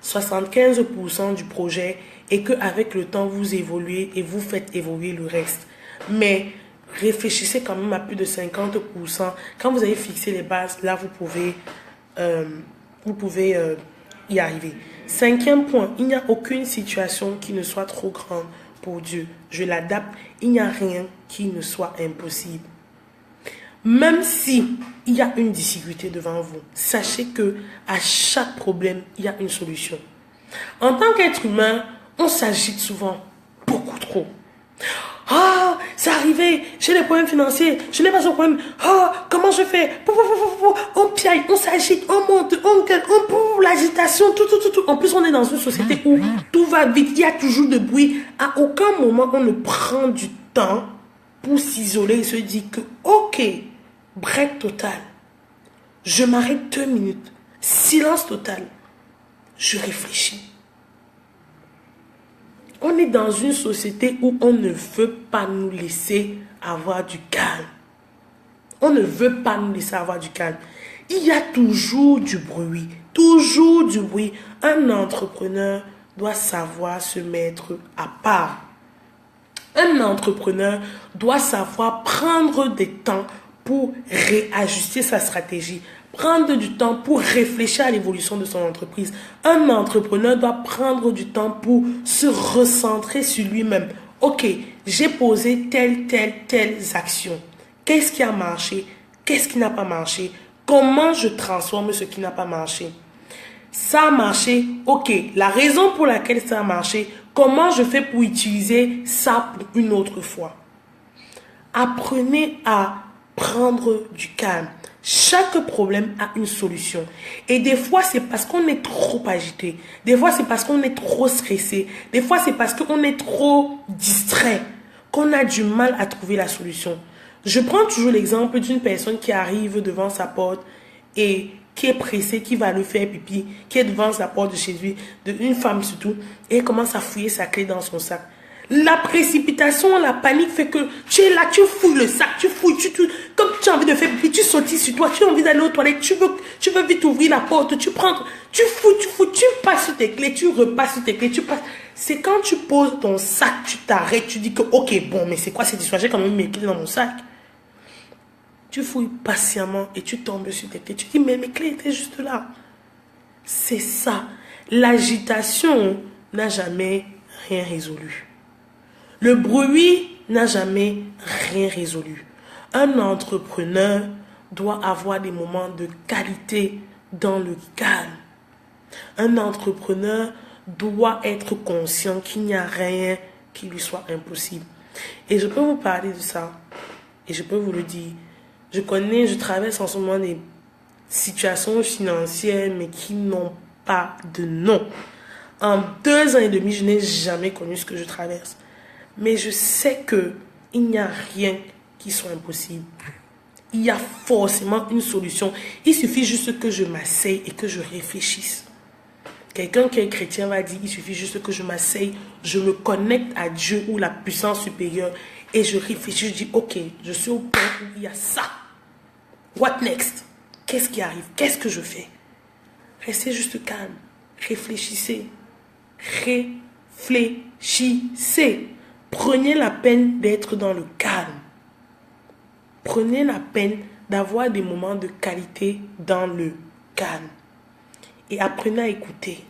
75% du projet et qu'avec le temps, vous évoluez et vous faites évoluer le reste. Mais réfléchissez quand même à plus de 50%. Quand vous avez fixé les bases, là, vous pouvez y arriver. 5e point, il n'y a aucune situation qui ne soit trop grande pour Dieu. Je l'adapte, il n'y a rien qui ne soit impossible. Même si il y a une difficulté devant vous, sachez que à chaque problème, il y a une solution. En tant qu'être humain, on s'agite souvent, beaucoup trop. Ah, c'est arrivé, j'ai des problèmes financiers, je n'ai pas ce problème. Ah, comment je fais? On piaille, on s'agite, on monte, on l'agitation, tout. En plus, on est dans une société où tout va vite, il y a toujours de bruit. À aucun moment, on ne prend du temps pour s'isoler et se dire que, ok, break total. Je m'arrête 2 minutes. Silence total. Je réfléchis. On est dans une société où on ne veut pas nous laisser avoir du calme. On ne veut pas nous laisser avoir du calme. Il y a toujours du bruit. Toujours du bruit. Un entrepreneur doit savoir se mettre à part. Un entrepreneur doit savoir prendre des temps pour réajuster sa stratégie, prendre du temps pour réfléchir à l'évolution de son entreprise. Un entrepreneur doit prendre du temps pour se recentrer sur lui-même. Ok, j'ai posé telles actions. Qu'est-ce qui a marché? Qu'est-ce qui n'a pas marché? Comment je transforme ce qui n'a pas marché? Ça a marché, ok. La raison pour laquelle ça a marché, comment je fais pour utiliser ça pour une autre fois? Apprenez à prendre du calme. Chaque problème a une solution. Et des fois, c'est parce qu'on est trop agité. Des fois, c'est parce qu'on est trop stressé. Des fois, c'est parce qu'on est trop distrait qu'on a du mal à trouver la solution. Je prends toujours l'exemple d'une personne qui arrive devant sa porte et qui est pressée, qui va le faire pipi, qui est devant la porte de chez lui, une femme surtout, et elle commence à fouiller sa clé dans son sac. La précipitation, la panique fait que tu es là, tu fouilles le sac, tu fouilles, comme tu as envie de faire pipi, tu sautilles sur toi, tu as envie d'aller aux toilettes, tu veux vite ouvrir la porte, tu fouilles, tu passes sur tes clés, tu repasses sur tes clés, tu passes. C'est quand tu poses ton sac, tu t'arrêtes, tu dis que ok, bon, mais c'est quoi cette histoire, j'ai quand même mes clés dans mon sac. Tu fouilles patiemment et tu tombes sur tes clés, tu dis mais mes clés étaient juste là. C'est ça. L'agitation n'a jamais rien résolu. Le bruit n'a jamais rien résolu. Un entrepreneur doit avoir des moments de qualité dans le calme. Un entrepreneur doit être conscient qu'il n'y a rien qui lui soit impossible. Et je peux vous parler de ça. Et je peux vous le dire. Je traverse en ce moment des situations financières, mais qui n'ont pas de nom. En 2 ans et demi, je n'ai jamais connu ce que je traverse. Mais je sais qu'il n'y a rien qui soit impossible. Il y a forcément une solution. Il suffit juste que je m'asseye et que je réfléchisse. Quelqu'un qui est chrétien va dire, il suffit juste que je m'asseye, je me connecte à Dieu ou la puissance supérieure et je réfléchis, je dis, ok, je suis au point où il y a ça. What next? Qu'est-ce qui arrive? Qu'est-ce que je fais? Restez juste calme. Réfléchissez. Réfléchissez. Prenez la peine d'être dans le calme. Prenez la peine d'avoir des moments de qualité dans le calme. Et apprenez à écouter.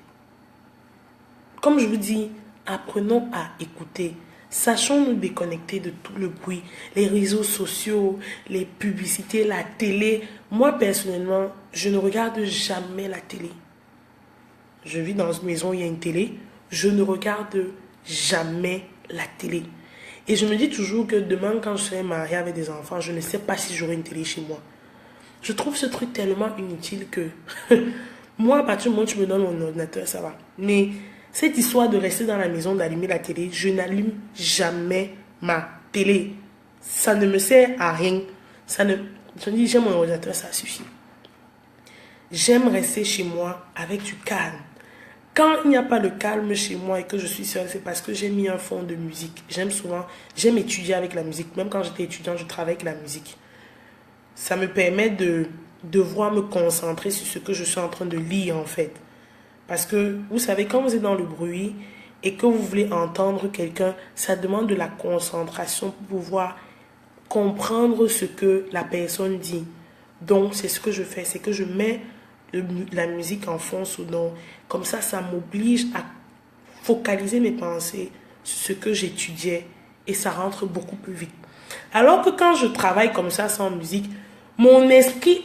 Comme je vous dis, apprenons à écouter. Sachons nous déconnecter de tout le bruit. Les réseaux sociaux, les publicités, la télé. Moi, personnellement, je ne regarde jamais la télé. Je vis dans une maison où il y a une télé. Je ne regarde jamais la télé. Et je me dis toujours que demain, quand je serai mariée avec des enfants, je ne sais pas si j'aurai une télé chez moi. Je trouve ce truc tellement inutile que... moi, à partir du moment où tu me donnes mon ordinateur, ça va. Mais cette histoire de rester dans la maison, d'allumer la télé, je n'allume jamais ma télé. Ça ne me sert à rien. Je me dis, j'aime mon ordinateur, ça suffit. J'aime rester chez moi avec du calme. Quand il n'y a pas de calme chez moi et que je suis seule, c'est parce que j'ai mis un fond de musique. J'aime étudier avec la musique. Même quand j'étais étudiante, je travaillais avec la musique. Ça me permet de devoir me concentrer sur ce que je suis en train de lire en fait. Parce que, vous savez, quand vous êtes dans le bruit et que vous voulez entendre quelqu'un, ça demande de la concentration pour pouvoir comprendre ce que la personne dit. Donc, c'est ce que je fais, c'est que je mets la musique en fond sonore. Comme ça m'oblige à focaliser mes pensées sur ce que j'étudiais et ça rentre beaucoup plus vite. Alors que quand je travaille comme ça sans musique, mon esprit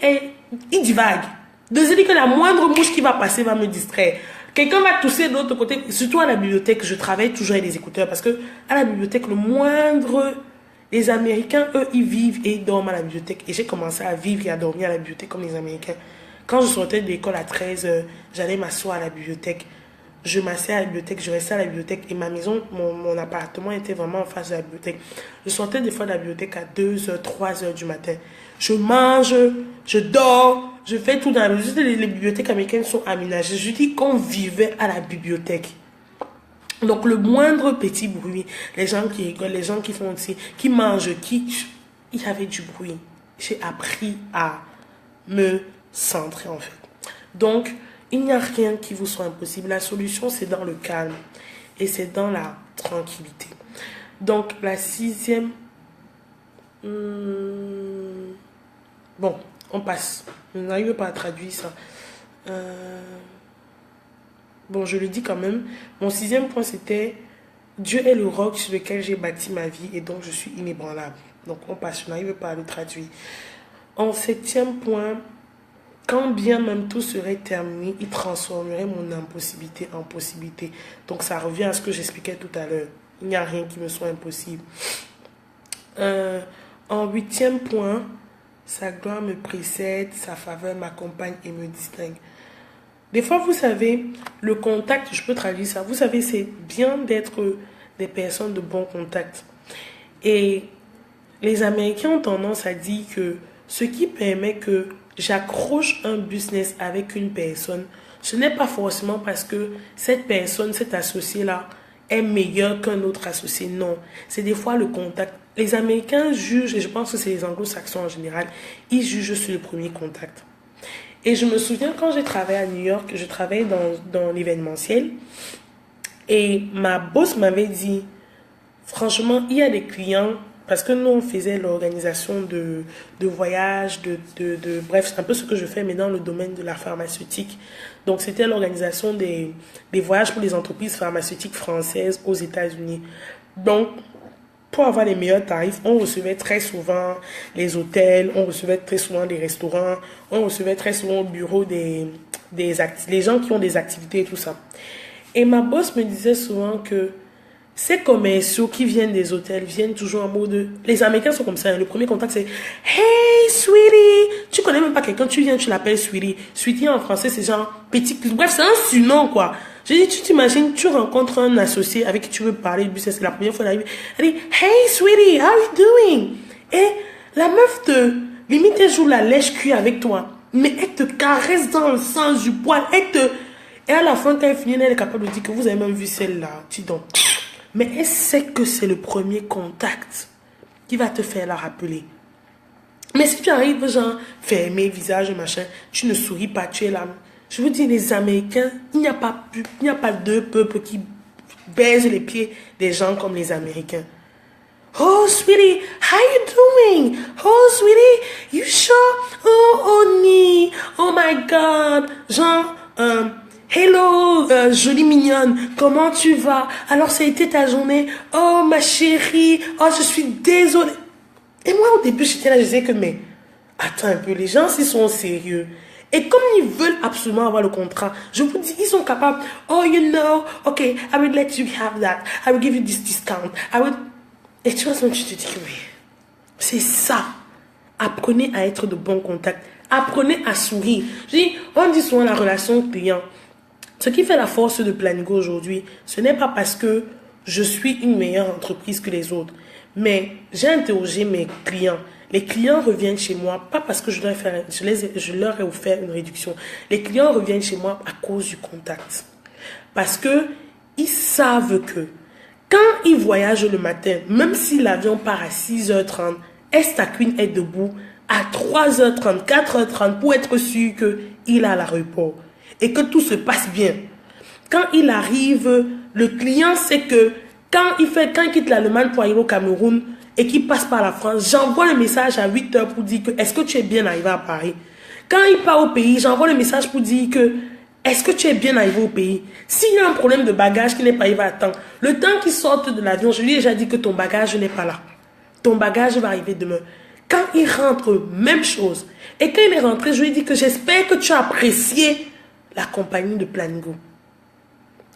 il divague. C'est-à-dire que la moindre mouche qui va passer va me distraire. Quelqu'un va tousser de l'autre côté. Surtout à la bibliothèque, je travaille toujours avec des écouteurs parce que à la bibliothèque, les Américains, eux, ils vivent et ils dorment à la bibliothèque. Et j'ai commencé à vivre et à dormir à la bibliothèque comme les Américains. Quand je sortais de l'école à 13h, j'allais m'asseoir à la bibliothèque. Je m'asseyais à la bibliothèque, je restais à la bibliothèque. Et ma maison, mon appartement était vraiment en face de la bibliothèque. Je sortais des fois de la bibliothèque à 2h, 3h du matin. Je mange, je dors, je fais tout dans la bibliothèque. Les bibliothèques américaines sont aménagées. Je dis qu'on vivait à la bibliothèque. Donc le moindre petit bruit, les gens qui rigolent, les gens qui font aussi, qui mangent, il y avait du bruit. J'ai appris à me centrer en fait. Donc, il n'y a rien qui vous soit impossible. La solution, c'est dans le calme et c'est dans la tranquillité. Donc, la 6e... Bon, on passe. Je n'arrive pas à traduire ça. Bon, je le dis quand même. Mon 6e point, c'était Dieu est le roc sur lequel j'ai bâti ma vie et donc je suis inébranlable. Donc, on passe. Je n'arrive pas à le traduire. En 7e point, quand bien même tout serait terminé, il transformerait mon impossibilité en possibilité. Donc, ça revient à ce que j'expliquais tout à l'heure. Il n'y a rien qui me soit impossible. En 8e point, sa gloire me précède, sa faveur m'accompagne et me distingue. Des fois, vous savez, le contact, je peux traduire ça, vous savez, c'est bien d'être des personnes de bon contact. Et les Américains ont tendance à dire que Ce qui permet que j'accroche un business avec une personne, ce n'est pas forcément parce que cette personne, cet associé-là, est meilleur qu'un autre associé. Non, c'est des fois le contact. Les Américains jugent, et je pense que c'est les Anglo-Saxons en général, ils jugent sur le premier contact. Et je me souviens quand j'ai travaillé à New York, je travaillais dans l'événementiel, et ma boss m'avait dit, franchement, il y a des clients, parce que nous, on faisait l'organisation de voyages, bref, c'est un peu ce que je fais, mais dans le domaine de la pharmaceutique. Donc, c'était l'organisation des voyages pour les entreprises pharmaceutiques françaises aux États-Unis. Donc, pour avoir les meilleurs tarifs, on recevait très souvent les hôtels, on recevait très souvent les restaurants, on recevait très souvent au bureau les gens qui ont des activités et tout ça. Et ma boss me disait souvent que ces commerciaux qui viennent des hôtels viennent toujours en mode... Les Américains sont comme ça. Hein. Le premier contact, c'est Hey, sweetie. Tu connais même pas quelqu'un, tu viens, tu l'appelles sweetie. Sweetie en français, c'est genre petit. Bref, c'est un surnom, quoi. Je dis, tu t'imagines, tu rencontres un associé avec qui tu veux parler du business. C'est la première fois d'arriver. Elle dit Hey, sweetie, how you doing? Et la meuf limite, elle joue la lèche-cuit avec toi. Mais elle te caresse dans le sens du poil. Et à la fin, quand elle finit, elle est capable de dire que vous avez même vu celle-là. Tu donc. Mais elle sait que c'est le premier contact qui va te faire la rappeler. Mais si tu arrives, genre, fermé, visage, machin, tu ne souris pas, tu es là. Je vous dis, les Américains, il n'y a pas deux peuples qui baisent les pieds des gens comme les Américains. Oh, sweetie, how you doing? Oh, sweetie, you sure? Oh, honey, oh my God. Genre, hello, jolie mignonne, comment tu vas? Alors, ça a été ta journée? Oh, ma chérie, oh, je suis désolée. Et moi, au début, j'étais là, je disais que, mais, attends un peu, les gens, s'ils sont sérieux. Et comme ils veulent absolument avoir le contrat, je vous dis, ils sont capables. Oh, you know, okay, I will let you have that. I will give you this discount. Et tu vois, tu te dis que, mais, c'est ça. Apprenez à être de bons contacts. Apprenez à sourire. Je dis, on dit souvent la relation client. Ce qui fait la force de Planigo aujourd'hui, ce n'est pas parce que je suis une meilleure entreprise que les autres. Mais j'ai interrogé mes clients. Les clients reviennent chez moi, pas parce que je leur ai offert une réduction. Les clients reviennent chez moi à cause du contact. Parce que ils savent que quand ils voyagent le matin, même si l'avion part à 6h30, Esta Queen est debout à 3h30, 4h30 pour être sûr qu'il est à l'aéroport et que tout se passe bien. Quand il arrive, le client sait que quand il quitte l'Allemagne pour aller au Cameroun et qu'il passe par la France, j'envoie le message à 8h pour dire que est-ce que tu es bien arrivé à Paris. Quand il part au pays, j'envoie le message pour dire que est-ce que tu es bien arrivé au pays. S'il y a un problème de bagage qui n'est pas arrivé à temps, le temps qu'il sorte de l'avion, je lui ai déjà dit que ton bagage n'est pas là. Ton bagage va arriver demain. Quand il rentre, même chose. Et quand il est rentré, je lui ai dit que j'espère que tu as apprécié la compagnie de Planigo.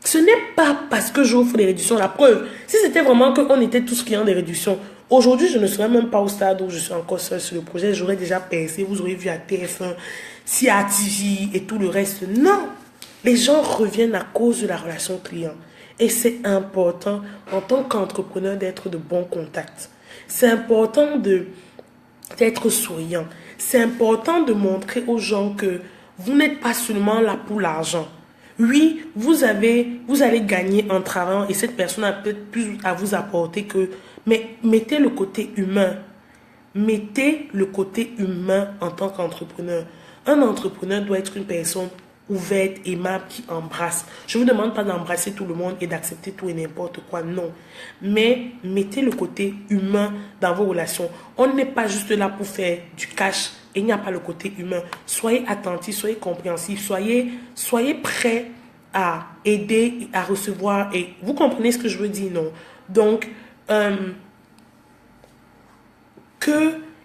Ce n'est pas parce que j'offre des réductions. La preuve, si c'était vraiment qu'on était tous clients des réductions, aujourd'hui, je ne serais même pas au stade où je suis encore seul sur le projet. J'aurais déjà percé, vous auriez vu à TF1, CATV et tout le reste. Non, les gens reviennent à cause de la relation client. Et c'est important, en tant qu'entrepreneur, d'être de bons contacts. C'est important d'être souriant. C'est important de montrer aux gens que vous n'êtes pas seulement là pour l'argent. Oui, vous allez gagner en travaillant et cette personne a peut-être plus à vous apporter que... Mais mettez le côté humain. Mettez le côté humain en tant qu'entrepreneur. Un entrepreneur doit être une personne ouverte, aimable, qui embrasse. Je ne vous demande pas d'embrasser tout le monde et d'accepter tout et n'importe quoi, non. Mais mettez le côté humain dans vos relations. On n'est pas juste là pour faire du cash et il n'y a pas le côté humain. Soyez attentifs, soyez compréhensifs, soyez prêts à aider, à recevoir. Et vous comprenez ce que je veux dire, non? Donc,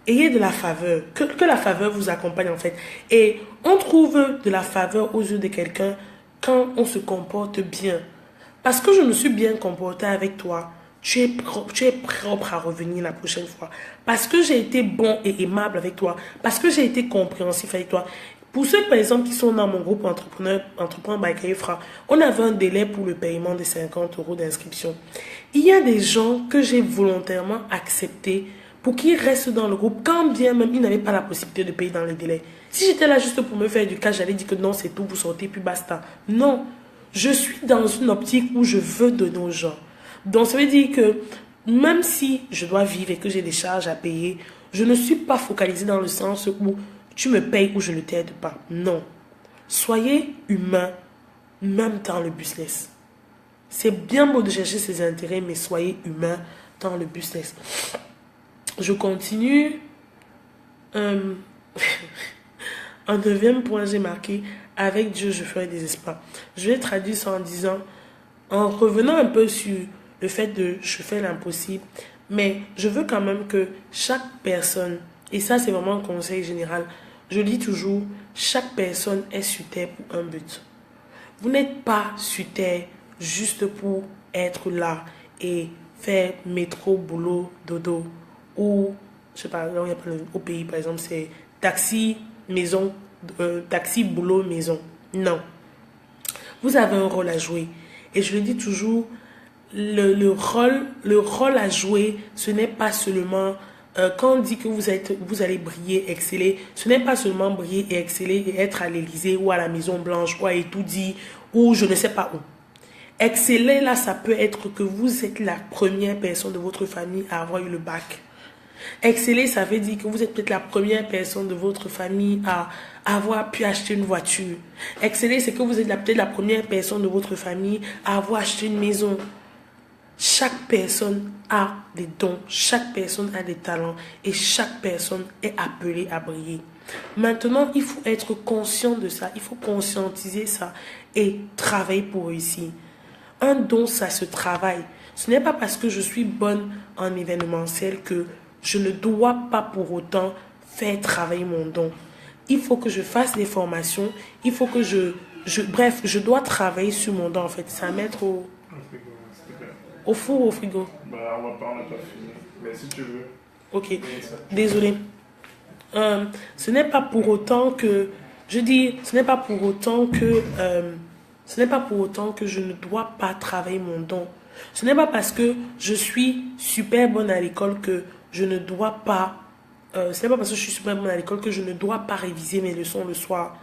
ayez de la faveur, que la faveur vous accompagne en fait. Et on trouve de la faveur aux yeux de quelqu'un quand on se comporte bien. Parce que je me suis bien comporté avec toi, tu es propre à revenir la prochaine fois. Parce que j'ai été bon et aimable avec toi. Parce que j'ai été compréhensif avec toi. Pour ceux, par exemple, qui sont dans mon groupe Entrepreneur by Kaifra, on avait un délai pour le paiement de 50 € d'inscription. Il y a des gens que j'ai volontairement accepté pour qu'il reste dans le groupe, quand bien même il n'avait pas la possibilité de payer dans les délais. Si j'étais là juste pour me faire du cash, j'allais dire que non, c'est tout, vous sortez, puis basta. Non, je suis dans une optique où je veux donner aux gens. Donc, ça veut dire que même si je dois vivre et que j'ai des charges à payer, je ne suis pas focalisée dans le sens où tu me payes ou je ne t'aide pas. Non. Soyez humain, même dans le business. C'est bien beau de chercher ses intérêts, mais soyez humain dans le business. Je continue. En 9e point, j'ai marqué avec Dieu, je ferai des espoirs. Je vais traduire ça en disant, en revenant un peu sur le fait de je fais l'impossible, mais je veux quand même que chaque personne, et ça c'est vraiment un conseil général, je dis toujours, chaque personne est sur terre pour un but. Vous n'êtes pas sur terre juste pour être là et faire métro, boulot, dodo, ou, je sais pas, là où il y a au pays par exemple, c'est taxi, maison, taxi, boulot, maison. Non. Vous avez un rôle à jouer. Et je le dis toujours, le rôle à jouer, ce n'est pas seulement, quand on dit que vous allez briller, exceller, ce n'est pas seulement briller et exceller et être à l'Élysée ou à la Maison Blanche ou à Étoudi ou je ne sais pas où. Exceller là, ça peut être que vous êtes la première personne de votre famille à avoir eu le bac. Exceller, ça veut dire que vous êtes peut-être la première personne de votre famille à avoir pu acheter une voiture. Exceller, c'est que vous êtes peut-être la première personne de votre famille à avoir acheté une maison. Chaque personne a des dons, chaque personne a des talents et chaque personne est appelée à briller. Maintenant, il faut être conscient de ça, il faut conscientiser ça et travailler pour réussir. Un don, ça se travaille. Ce n'est pas parce que je suis bonne en événementiel que je ne dois pas pour autant faire travailler mon don. Il faut que je fasse des formations, il faut que bref, je dois travailler sur mon don en fait. Ça va mettre au four ou au frigo. Bah, on va pas, on n'a pas fini. Mais si tu veux. Ok, désolé. Ce n'est pas pour autant que, je dis, ce n'est pas pour autant que je ne dois pas travailler mon don. Ce n'est pas parce que je suis super bonne à l'école que je ne dois pas, ce n'est pas parce que je suis super bonne à l'école que je ne dois pas réviser mes leçons le soir.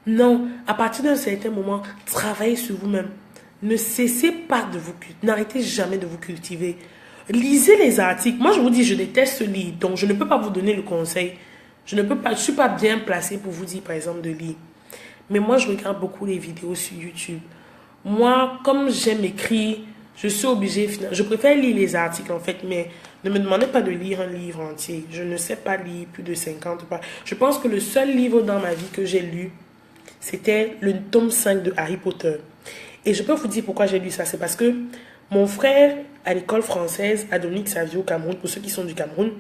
Non, à partir d'un certain moment, travaillez sur vous-même. Ne cessez pas de vous cultiver, n'arrêtez jamais de vous cultiver. Lisez les articles. Moi, je vous dis, je déteste lire, donc je ne peux pas vous donner le conseil. Je ne suis pas bien placée pour vous dire, par exemple, de lire. Mais moi, je regarde beaucoup les vidéos sur YouTube. Moi, comme j'aime écrire, je suis obligée, je préfère lire les articles, en fait, mais ne me demandez pas de lire un livre entier. Je ne sais pas lire plus de 50 pages. Je pense que le seul livre dans ma vie que j'ai lu, c'était le tome 5 de Harry Potter. Et je peux vous dire pourquoi j'ai lu ça. C'est parce que mon frère, à l'école française, à Dominique Savio au Cameroun, pour ceux qui sont du Cameroun,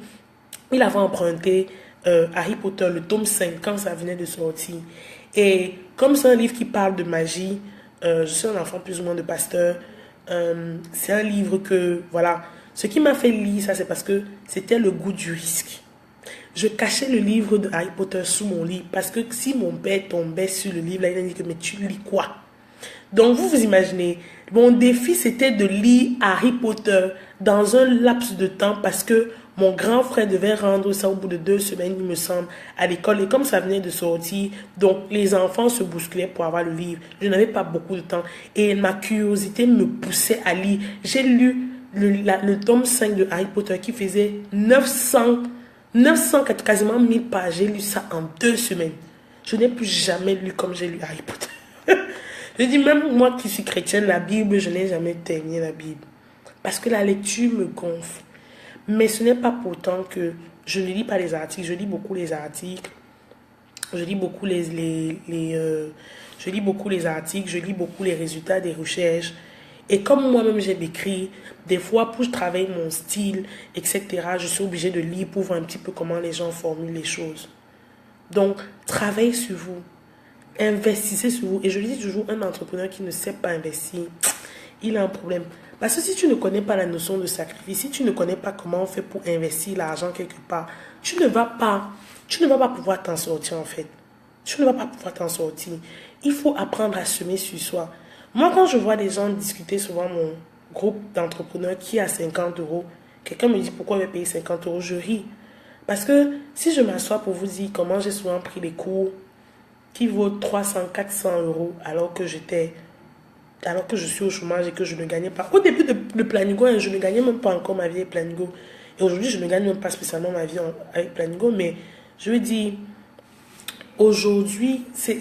il avait emprunté Harry Potter, le tome 5, quand ça venait de sortir. Et comme c'est un livre qui parle de magie, je suis un enfant plus ou moins de pasteur, c'est un livre que, voilà, ce qui m'a fait lire ça, c'est parce que c'était le goût du risque. Je cachais le livre de Harry Potter sous mon lit, parce que si mon père tombait sur le livre, là, il a dit que, mais tu lis quoi? Donc, vous imaginez, mon défi, c'était de lire Harry Potter dans un laps de temps parce que mon grand frère devait rendre ça au bout de 2 semaines, il me semble, à l'école. Et comme ça venait de sortir, donc les enfants se bousculaient pour avoir le livre. Je n'avais pas beaucoup de temps. Et ma curiosité me poussait à lire. J'ai lu le tome 5 de Harry Potter qui faisait 900, quasiment 1000 pages. J'ai lu ça en 2 semaines. Je n'ai plus jamais lu comme j'ai lu Harry Potter. Je dis, même moi qui suis chrétienne, la Bible, je n'ai jamais terminé la Bible. Parce que la lecture me gonfle. Mais ce n'est pas pourtant que je ne lis pas les articles. Je lis beaucoup les articles. Je lis beaucoup je lis beaucoup les articles. Je lis beaucoup les résultats des recherches. Et comme moi-même j'ai écrit, des fois pour travailler mon style, etc., je suis obligée de lire pour voir un petit peu comment les gens formulent les choses. Donc, travaillez sur vous. Investissez sur vous. Et je le dis toujours, un entrepreneur qui ne sait pas investir, il a un problème. Parce que si tu ne connais pas la notion de sacrifice, si tu ne connais pas comment on fait pour investir l'argent quelque part, tu ne vas pas pouvoir t'en sortir en fait. Tu ne vas pas pouvoir t'en sortir. Il faut apprendre à semer sur soi. Moi, quand je vois des gens discuter, souvent mon groupe d'entrepreneurs qui a 50 euros, Quelqu'un me dit pourquoi je vais payer 50 euros, je ris. Parce que si je m'assois pour vous dire comment j'ai souvent pris les cours qui vaut 300, 400 euros alors que je suis au chômage et que je ne gagnais pas. Au début de Planigo, je ne gagnais même pas encore ma vie avec Planigo. Et aujourd'hui, je ne gagne même pas spécialement ma vie avec Planigo. Mais je veux dire, aujourd'hui, c'est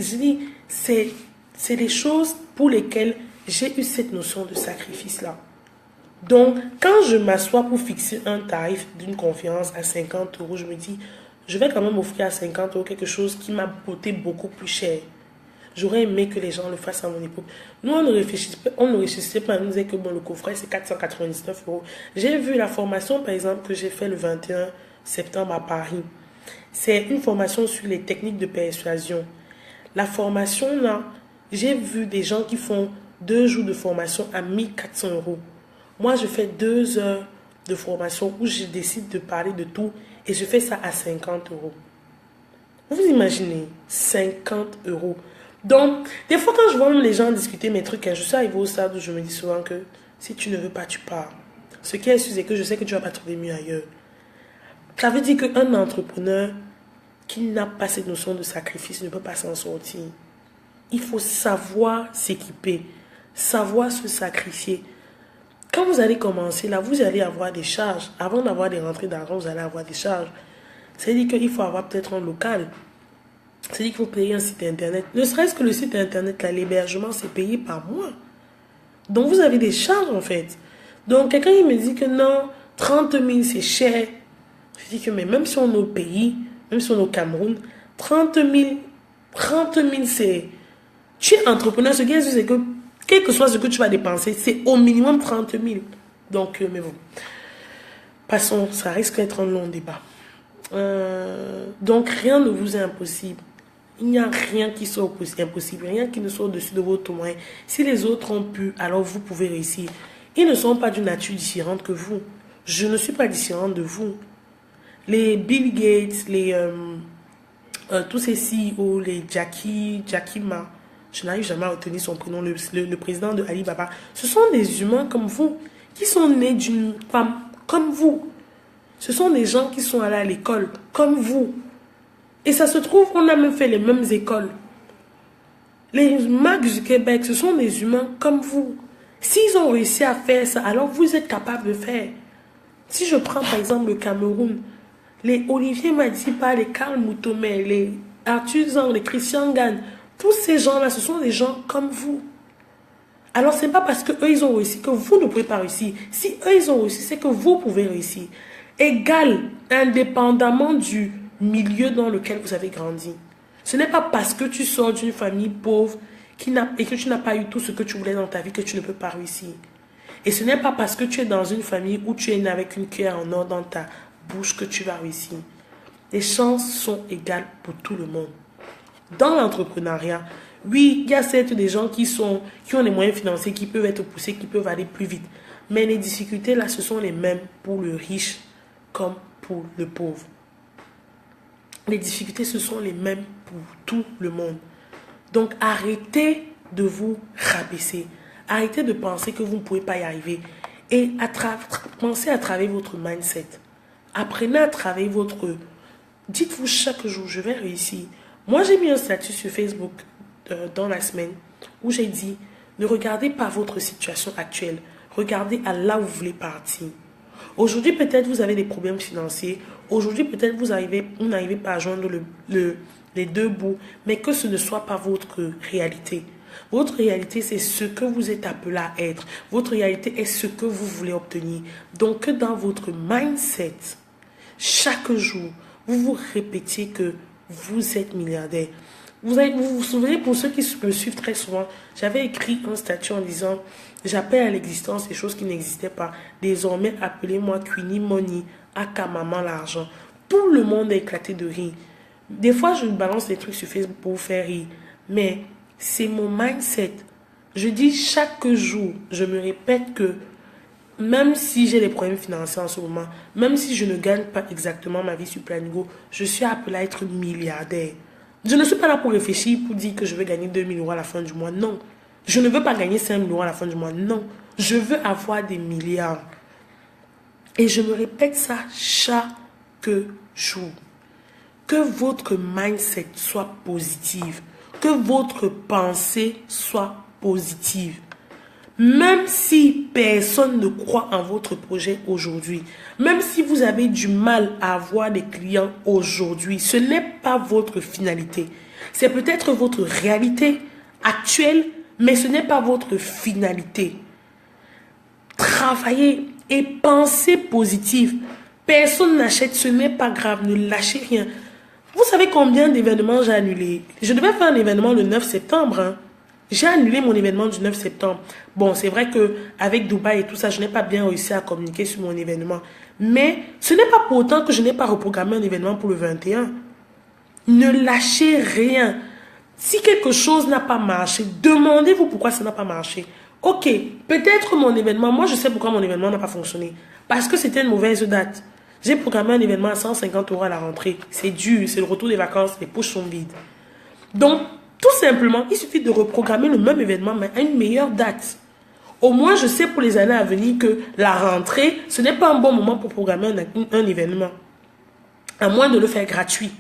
des choses pour lesquelles j'ai eu cette notion de sacrifice-là. Donc, quand je m'assois pour fixer un tarif d'une conférence à 50 euros, je me dis, je vais quand même offrir à 50 euros quelque chose qui m'a coûté beaucoup plus cher. J'aurais aimé que les gens le fassent à mon époque. Nous, on ne réfléchissait pas à nous dire que bon, le coffret, c'est 499 euros. J'ai vu la formation, par exemple, que j'ai fait le 21 septembre à Paris. C'est une formation sur les techniques de persuasion. La formation, là, j'ai vu des gens qui font 2 jours de formation à 1400 euros. Moi, je fais 2 heures de formation où je décide de parler de tout et je fais ça à 50 euros. Vous imaginez, 50 euros. Donc, des fois, quand je vois même les gens discuter mes trucs, je suis arrivée au stade où je me dis souvent que si tu ne veux pas, tu pars. Ce qui est sûr, c'est que je sais que tu ne vas pas trouver mieux ailleurs. Ça veut dire qu'un entrepreneur qui n'a pas cette notion de sacrifice ne peut pas s'en sortir. Il faut savoir s'équiper, savoir se sacrifier. Quand vous allez commencer, là, vous allez avoir des charges. Avant d'avoir des rentrées d'argent, vous allez avoir des charges. C'est-à-dire qu'il faut avoir peut-être un local. C'est-à-dire qu'il faut payer un site internet. Ne serait-ce que le site internet, l'hébergement, c'est payé par mois. Donc, vous avez des charges, en fait. Donc, quelqu'un il me dit que non, 30 000, c'est cher. Je dis que mais même si on est au pays, même si on est au Cameroun, 30 000, c'est... Tu es entrepreneur, ce qui est sûr, c'est que quel que soit ce que tu vas dépenser, c'est au minimum 30 000. Donc, mais bon. Passons, ça risque d'être un long débat. Donc, rien ne vous est impossible. Il n'y a rien qui soit impossible, rien qui ne soit au-dessus de votre moyen. Si les autres ont pu, alors vous pouvez réussir. Ils ne sont pas d'une nature différente que vous. Je ne suis pas différente de vous. Les Bill Gates, tous ces CEO, les Jack Ma, je n'arrive jamais à retenir son prénom, le président de Alibaba, ce sont des humains comme vous, qui sont nés d'une femme comme vous. Ce sont des gens qui sont allés à l'école comme vous. Et ça se trouve, on a même fait les mêmes écoles. Les Mark Zuckerberg, ce sont des humains comme vous. S'ils ont réussi à faire ça, alors vous êtes capable de faire. Si je prends par exemple le Cameroun, les Olivier Madiba, les Karl Moutomé, les Arthur Zang, les Christian Gann, tous ces gens-là, ce sont des gens comme vous. Alors, ce n'est pas parce qu'eux, ils ont réussi que vous ne pouvez pas réussir. Si eux, ils ont réussi, c'est que vous pouvez réussir. Égal, indépendamment du milieu dans lequel vous avez grandi. Ce n'est pas parce que tu sors d'une famille pauvre et que tu n'as pas eu tout ce que tu voulais dans ta vie que tu ne peux pas réussir. Et ce n'est pas parce que tu es dans une famille où tu es né avec une cuillère en or dans ta bouche que tu vas réussir. Les chances sont égales pour tout le monde. Dans l'entrepreneuriat, oui, il y a certes des gens qui ont les moyens financiers, qui peuvent être poussés, qui peuvent aller plus vite. Mais les difficultés là, ce sont les mêmes pour le riche comme pour le pauvre. Les difficultés, ce sont les mêmes pour tout le monde. Donc, arrêtez de vous rabaisser. Arrêtez de penser que vous ne pouvez pas y arriver. Et pensez à travailler votre mindset. Apprenez à travailler votre... Dites-vous chaque jour, je vais réussir. Moi, j'ai mis un statut sur Facebook dans la semaine où j'ai dit, ne regardez pas votre situation actuelle. Regardez à là où vous voulez partir. Aujourd'hui, peut-être vous avez des problèmes financiers. Aujourd'hui, peut-être vous n'arrivez pas à joindre les deux bouts. Mais que ce ne soit pas votre réalité. Votre réalité, c'est ce que vous êtes appelé à être. Votre réalité est ce que vous voulez obtenir. Donc, que dans votre mindset, chaque jour, vous vous répétiez que vous êtes milliardaire. Vous vous souvenez, pour ceux qui me suivent très souvent, j'avais écrit un statut en disant « J'appelle à l'existence des choses qui n'existaient pas. Désormais, appelez-moi Queenie Money, aka Maman l'argent. » Tout le monde a éclaté de rire. Des fois, je balance des trucs sur Facebook pour vous faire rire. Mais c'est mon mindset. Je dis chaque jour, je me répète que même si j'ai des problèmes financiers en ce moment, même si je ne gagne pas exactement ma vie sur Planigo, je suis appelé à être milliardaire. Je ne suis pas là pour réfléchir, pour dire que je veux gagner 2 000 euros à la fin du mois. Non. Je ne veux pas gagner 5 000 euros à la fin du mois. Non. Je veux avoir des milliards. Et je me répète ça chaque jour. Que votre mindset soit positive. Que votre pensée soit positive. Même si personne ne croit en votre projet aujourd'hui, même si vous avez du mal à avoir des clients aujourd'hui, ce n'est pas votre finalité. C'est peut-être votre réalité actuelle, mais ce n'est pas votre finalité. Travaillez et pensez positif. Personne n'achète, ce n'est pas grave, ne lâchez rien. Vous savez combien d'événements j'ai annulés? Je devais faire un événement le 9 septembre, hein. J'ai annulé mon événement du 9 septembre. Bon, c'est vrai qu'avec Dubaï et tout ça, je n'ai pas bien réussi à communiquer sur mon événement. Mais ce n'est pas pour autant que je n'ai pas reprogrammé un événement pour le 21. Ne lâchez rien. Si quelque chose n'a pas marché, demandez-vous pourquoi ça n'a pas marché. Ok, peut-être mon événement, moi je sais pourquoi mon événement n'a pas fonctionné. Parce que c'était une mauvaise date. J'ai programmé un événement à 150 € à la rentrée. C'est dur, c'est le retour des vacances, les poches sont vides. Donc, tout simplement, il suffit de reprogrammer le même événement, mais à une meilleure date. Au moins, je sais pour les années à venir que la rentrée, ce n'est pas un bon moment pour programmer un événement. À moins de le faire gratuit.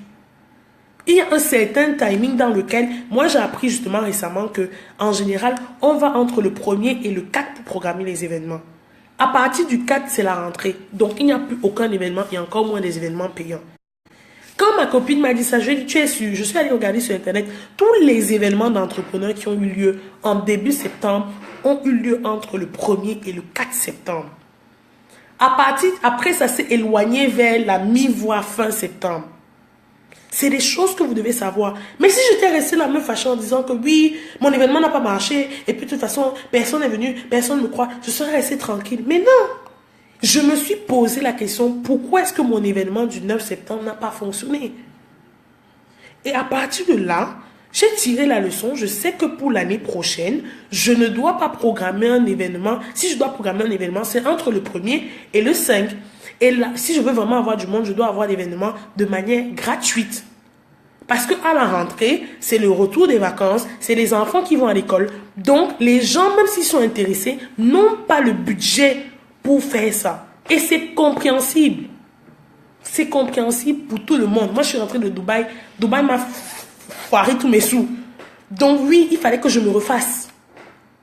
Il y a un certain timing dans lequel, moi j'ai appris justement récemment que, en général, on va entre le 1er et le 4 pour programmer les événements. À partir du 4, c'est la rentrée. Donc, il n'y a plus aucun événement et encore moins des événements payants. Quand ma copine m'a dit ça, je lui ai dit, tu es sûr? Je suis allée regarder sur Internet. Tous les événements d'entrepreneurs qui ont eu lieu en début septembre ont eu lieu entre le 1er et le 4 septembre. Après, ça s'est éloigné vers la mi-voie fin septembre. C'est des choses que vous devez savoir. Mais si j'étais restée la même fâchée en disant que oui, mon événement n'a pas marché, et puis de toute façon, personne n'est venu, personne ne me croit, je serais restée tranquille. Mais non! Je me suis posé la question, pourquoi est-ce que mon événement du 9 septembre n'a pas fonctionné? Et à partir de là, j'ai tiré la leçon. Je sais que pour l'année prochaine, je ne dois pas programmer un événement. Si je dois programmer un événement, c'est entre le 1er et le 5. Et là, si je veux vraiment avoir du monde, je dois avoir l'événement de manière gratuite. Parce qu'à la rentrée, c'est le retour des vacances, c'est les enfants qui vont à l'école. Donc, les gens, même s'ils sont intéressés, n'ont pas le budget pour faire ça. Et c'est compréhensible. C'est compréhensible pour tout le monde. Moi, je suis rentrée de Dubaï. Dubaï m'a foiré tous mes sous. Donc oui, il fallait que je me refasse.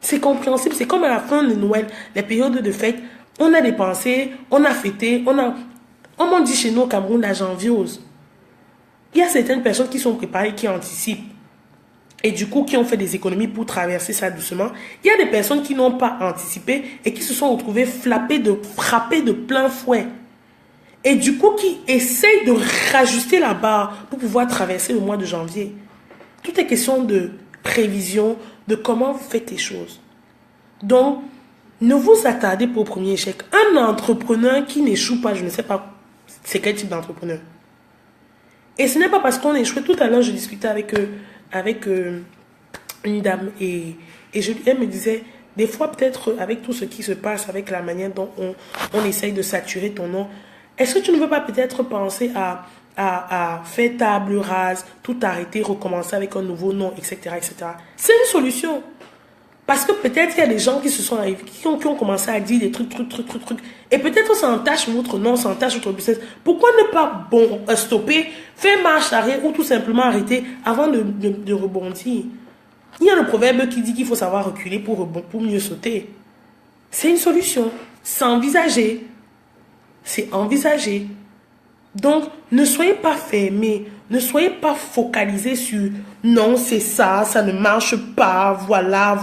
C'est compréhensible. C'est comme à la fin de Noël, les périodes de fête. On a dépensé, on a fêté, on m'a dit chez nous au Cameroun la janviose. Il y a certaines personnes qui sont préparées, qui anticipent. Et du coup, qui ont fait des économies pour traverser ça doucement. Il y a des personnes qui n'ont pas anticipé et qui se sont retrouvées frappées de plein fouet. Et du coup, qui essayent de rajuster la barre pour pouvoir traverser le mois de janvier. Tout est question de prévision, de comment vous faites les choses. Donc, ne vous attardez pas au premier échec. Un entrepreneur qui n'échoue pas, je ne sais pas c'est quel type d'entrepreneur. Et ce n'est pas parce qu'on échoue. Tout à l'heure, je discutais avec une dame et elle me disait, des fois peut-être avec tout ce qui se passe, avec la manière dont on essaye de saturer ton nom, est-ce que tu ne veux pas peut-être penser à faire table rase, tout arrêter, recommencer avec un nouveau nom, etc., etc. C'est une solution. Parce que peut-être qu'il y a des gens qui se sont arrivés, qui ont commencé à dire des trucs. Et peut-être ça entache votre nom, ça entache votre business. Pourquoi ne pas stopper, faire marche arrière ou tout simplement arrêter avant de rebondir? Il y a le proverbe qui dit qu'il faut savoir reculer pour mieux sauter. C'est une solution. C'est envisagé. C'est envisagé. Donc, ne soyez pas fermés. Ne soyez pas focalisés sur non, c'est ça, ça ne marche pas, voilà.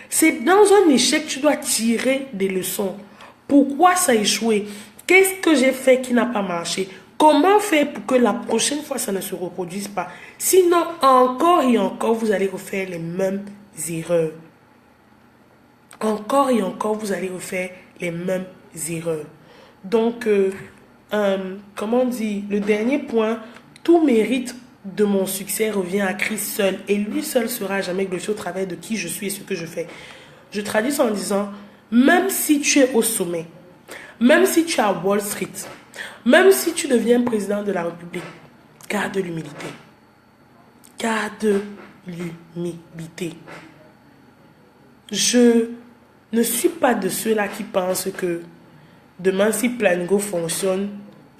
C'est dans un échec, tu dois tirer des leçons. Pourquoi ça a échoué? Qu'est-ce que j'ai fait qui n'a pas marché? Comment faire pour que la prochaine fois, ça ne se reproduise pas? Sinon, encore et encore, vous allez refaire les mêmes erreurs. Encore et encore, vous allez refaire les mêmes erreurs. Donc, comment on dit, le dernier point, tout mérite de mon succès revient à Christ seul. Et lui seul sera jamais glorifié au travers de qui je suis et ce que je fais. Je traduis en disant, même si tu es au sommet, même si tu es à Wall Street, même si tu deviens président de la République, garde l'humilité. Garde l'humilité. Je ne suis pas de ceux-là qui pensent que demain, si Planigo fonctionne,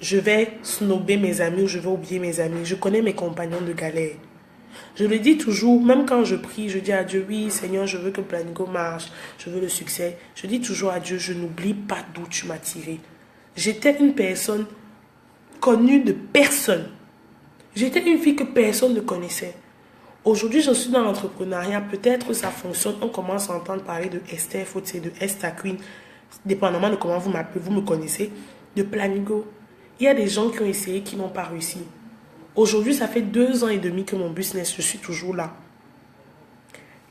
je vais snober mes amis ou je vais oublier mes amis. Je connais mes compagnons de galère. Je le dis toujours, même quand je prie, je dis à Dieu, oui, Seigneur, je veux que Planigo marche, je veux le succès. Je dis toujours à Dieu, je n'oublie pas d'où tu m'as tiré. J'étais une personne connue de personne. J'étais une fille que personne ne connaissait. Aujourd'hui, je suis dans l'entrepreneuriat. Peut-être ça fonctionne. On commence à entendre parler de Esther Fautier, de Esther Queen, dépendamment de comment vous m'appelez, vous me connaissez, de Planigo. Il y a des gens qui ont essayé, qui n'ont pas réussi. Aujourd'hui, ça fait 2 ans et demi que mon business, je suis toujours là.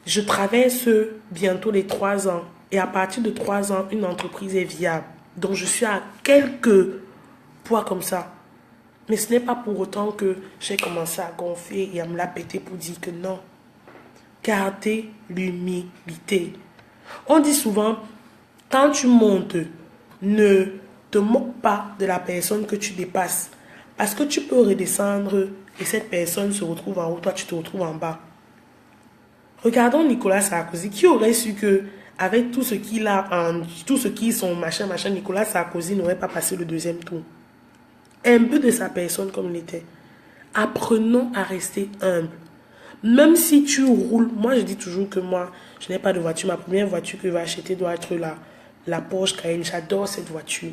Je traverse bientôt les 3 ans. Et à partir de 3 ans, une entreprise est viable. Donc, je suis à quelques poids comme ça. Mais ce n'est pas pour autant que j'ai commencé à gonfler et à me la péter pour dire que non. Gardez l'humilité. On dit souvent, quand tu montes, ne te moque pas de la personne que tu dépasses. Parce que tu peux redescendre et cette personne se retrouve en haut, toi tu te retrouves en bas. Regardons Nicolas Sarkozy. Qui aurait su que avec tout ce qu'il a, tout ce qui sont machin, Nicolas Sarkozy n'aurait pas passé le 2e tour. Un peu de sa personne comme il était. Apprenons à rester humble. Même si tu roules, moi je dis toujours que moi, je n'ai pas de voiture. Ma première voiture que je vais acheter doit être la Porsche Cayenne. J'adore cette voiture.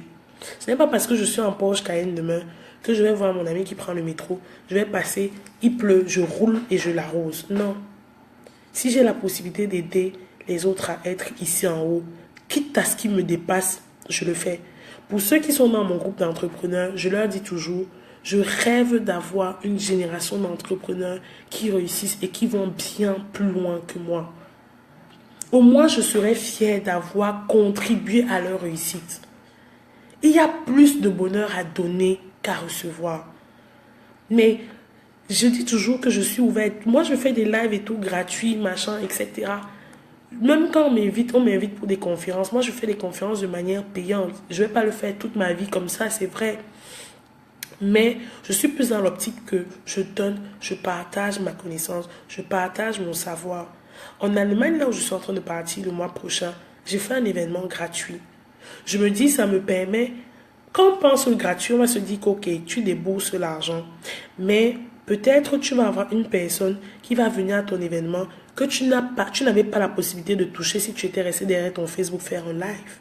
Ce n'est pas parce que je suis en Porsche Cayenne demain que je vais voir mon ami qui prend le métro. Je vais passer, il pleut, je roule et je l'arrose. Non. Si j'ai la possibilité d'aider les autres à être ici en haut, quitte à ce qui me dépasse, je le fais. Pour ceux qui sont dans mon groupe d'entrepreneurs, je leur dis toujours, je rêve d'avoir une génération d'entrepreneurs qui réussissent et qui vont bien plus loin que moi. Au moins, je serais fière d'avoir contribué à leur réussite. Il y a plus de bonheur à donner qu'à recevoir. Mais je dis toujours que je suis ouverte. Moi, je fais des lives et tout gratuits, machin, etc. Même quand on m'invite pour des conférences. Moi, je fais des conférences de manière payante. Je ne vais pas le faire toute ma vie comme ça, c'est vrai. Mais je suis plus dans l'optique que je donne, je partage ma connaissance, je partage mon savoir. En Allemagne, là où je suis en train de partir le mois prochain, j'ai fait un événement gratuit. Je me dis, ça me permet, quand on pense au gratuit, on va se dire qu'ok, tu débourses l'argent. Mais peut-être tu vas avoir une personne qui va venir à ton événement que tu n'avais pas la possibilité de toucher si tu étais resté derrière ton Facebook faire un live.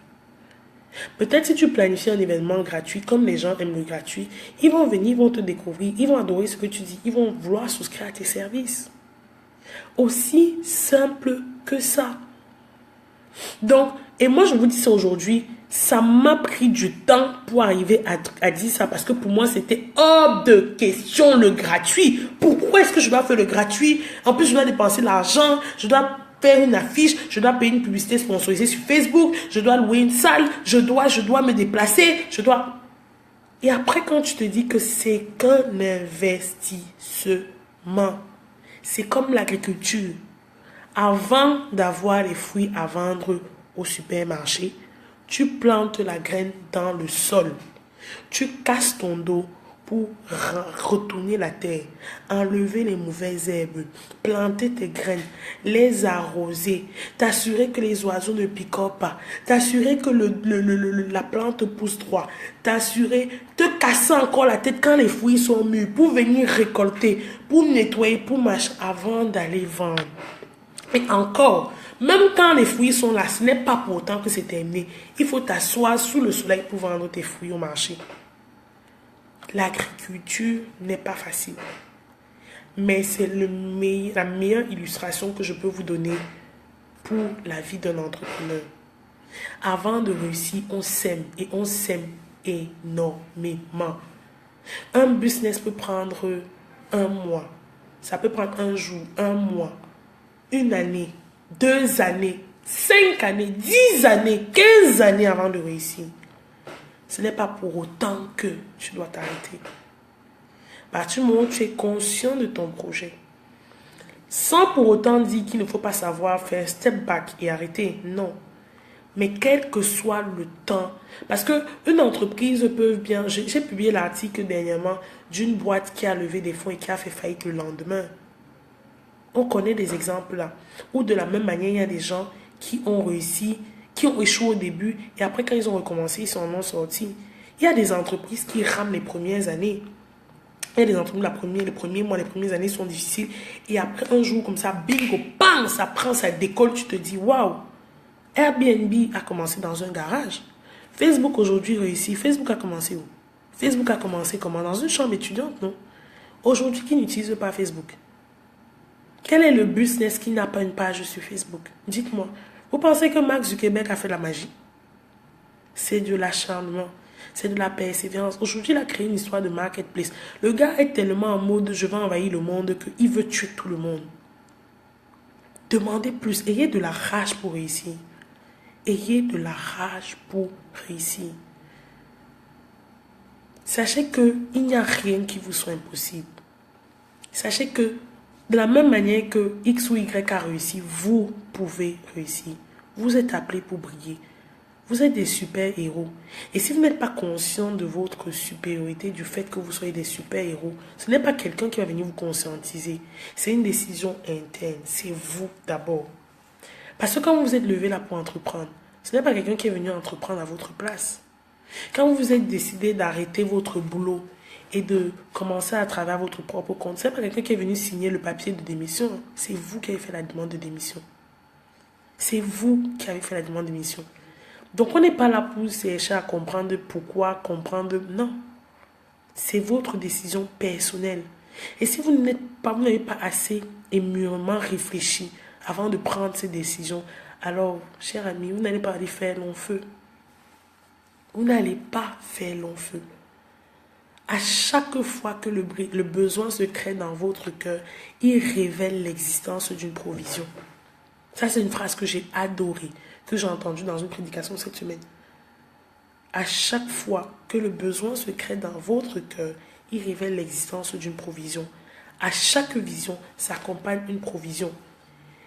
Peut-être si tu planifies un événement gratuit, comme les gens aiment le gratuit, ils vont venir, ils vont te découvrir, ils vont adorer ce que tu dis, ils vont vouloir souscrire à tes services. Aussi simple que ça. Donc, et moi je vous dis ça aujourd'hui, ça m'a pris du temps pour arriver à dire ça, parce que pour moi c'était hors de question le gratuit. Pourquoi est-ce que je dois faire le gratuit? En plus je dois dépenser l'argent, je dois faire une affiche, je dois payer une publicité sponsorisée sur Facebook, je dois louer une salle, je dois me déplacer, Et après quand tu te dis que c'est qu'un investissement, c'est comme l'agriculture. Avant d'avoir les fruits à vendre au supermarché, tu plantes la graine dans le sol. Tu casses ton dos pour retourner la terre, enlever les mauvaises herbes, planter tes graines, les arroser, t'assurer que les oiseaux ne piquent pas, t'assurer que la plante pousse droit, t'assurer, te casser encore la tête quand les fruits sont mûrs pour venir récolter, pour nettoyer, pour marcher avant d'aller vendre. Et encore, même quand les fruits sont là, ce n'est pas pour autant que c'est terminé. Il faut t'asseoir sous le soleil pour vendre tes fruits au marché. L'agriculture n'est pas facile. Mais c'est la meilleure illustration que je peux vous donner pour la vie d'un entrepreneur. Avant de réussir, on sème et on sème énormément. Un business peut prendre 1 mois. Ça peut prendre 1 jour, 1 mois, 1 année, 2 années, 5 années, 10 années, 15 années avant de réussir. Ce n'est pas pour autant que tu dois t'arrêter. À partir du moment où tu es conscient de ton projet, sans pour autant dire qu'il ne faut pas savoir faire step back et arrêter, non. Mais quel que soit le temps, parce qu'une entreprise peut bien... J'ai publié l'article dernièrement d'une boîte qui a levé des fonds et qui a fait faillite le lendemain. On connaît des exemples là, où de la même manière, il y a des gens qui ont réussi, qui ont échoué au début et après quand ils ont recommencé, ils s'en ont sorti. Il y a des entreprises qui rament les premières années. Il y a des entreprises, les premiers mois, les premières années sont difficiles. Et après un jour comme ça, bingo, bang, ça prend, ça décolle, tu te dis, waouh, Airbnb a commencé dans un garage. Facebook aujourd'hui réussit. Facebook a commencé où? Facebook a commencé comment? Dans une chambre étudiante, non? Aujourd'hui, qui n'utilise pas Facebook? Quel est le business qui n'a pas une page sur Facebook? Dites-moi. Vous pensez que Mark Zuckerberg a fait la magie? C'est de l'acharnement. C'est de la persévérance. Aujourd'hui, il a créé une histoire de marketplace. Le gars est tellement en mode je vais envahir le monde qu'il veut tuer tout le monde. Demandez plus. Ayez de la rage pour réussir. Ayez de la rage pour réussir. Sachez qu'il n'y a rien qui vous soit impossible. Sachez que de la même manière que X ou Y a réussi, vous pouvez réussir. Vous êtes appelés pour briller. Vous êtes des super-héros. Et si vous n'êtes pas conscient de votre supériorité, du fait que vous soyez des super-héros, ce n'est pas quelqu'un qui va venir vous conscientiser. C'est une décision interne. C'est vous d'abord. Parce que quand vous vous êtes levé là pour entreprendre, ce n'est pas quelqu'un qui est venu entreprendre à votre place. Quand vous vous êtes décidé d'arrêter votre boulot et de commencer à travailler à votre propre compte, ce n'est pas quelqu'un qui est venu signer le papier de démission. C'est vous qui avez fait la demande de démission. C'est vous qui avez fait la demande de démission. Donc on n'est pas là pour chercher à comprendre pourquoi, non. C'est votre décision personnelle. Et si vous n'avez pas assez et mûrement réfléchi avant de prendre ces décisions, alors, cher ami, vous n'allez pas aller faire long feu. Vous n'allez pas faire long feu. À chaque fois que le besoin se crée dans votre cœur, il révèle l'existence d'une provision. Ça, c'est une phrase que j'ai adorée, que j'ai entendue dans une prédication cette semaine. À chaque fois que le besoin se crée dans votre cœur, il révèle l'existence d'une provision. À chaque vision s'accompagne une provision.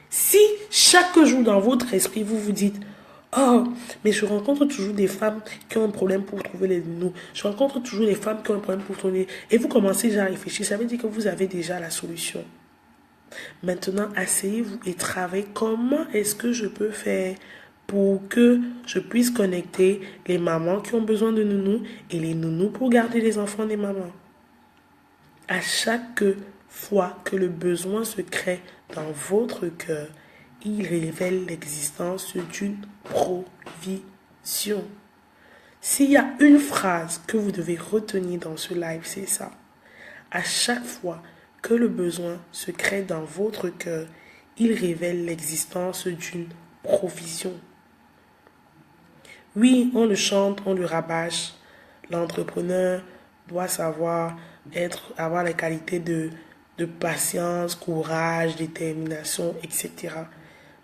Si chaque jour dans votre esprit, vous vous dites « Oh, mais je rencontre toujours des femmes qui ont un problème pour trouver les nounous. Je rencontre toujours des femmes qui ont un problème pour trouver... » Et vous commencez déjà à réfléchir, ça veut dire que vous avez déjà la solution. Maintenant, asseyez-vous et travaillez. Comment est-ce que je peux faire pour que je puisse connecter les mamans qui ont besoin de nounous et les nounous pour garder les enfants des mamans? À chaque fois que le besoin se crée dans votre cœur, il révèle l'existence d'une provision. S'il y a une phrase que vous devez retenir dans ce live, c'est ça. À chaque fois que le besoin se crée dans votre cœur, il révèle l'existence d'une provision. Oui, on le chante, on le rabâche. L'entrepreneur doit avoir les qualités de patience, courage, détermination, etc.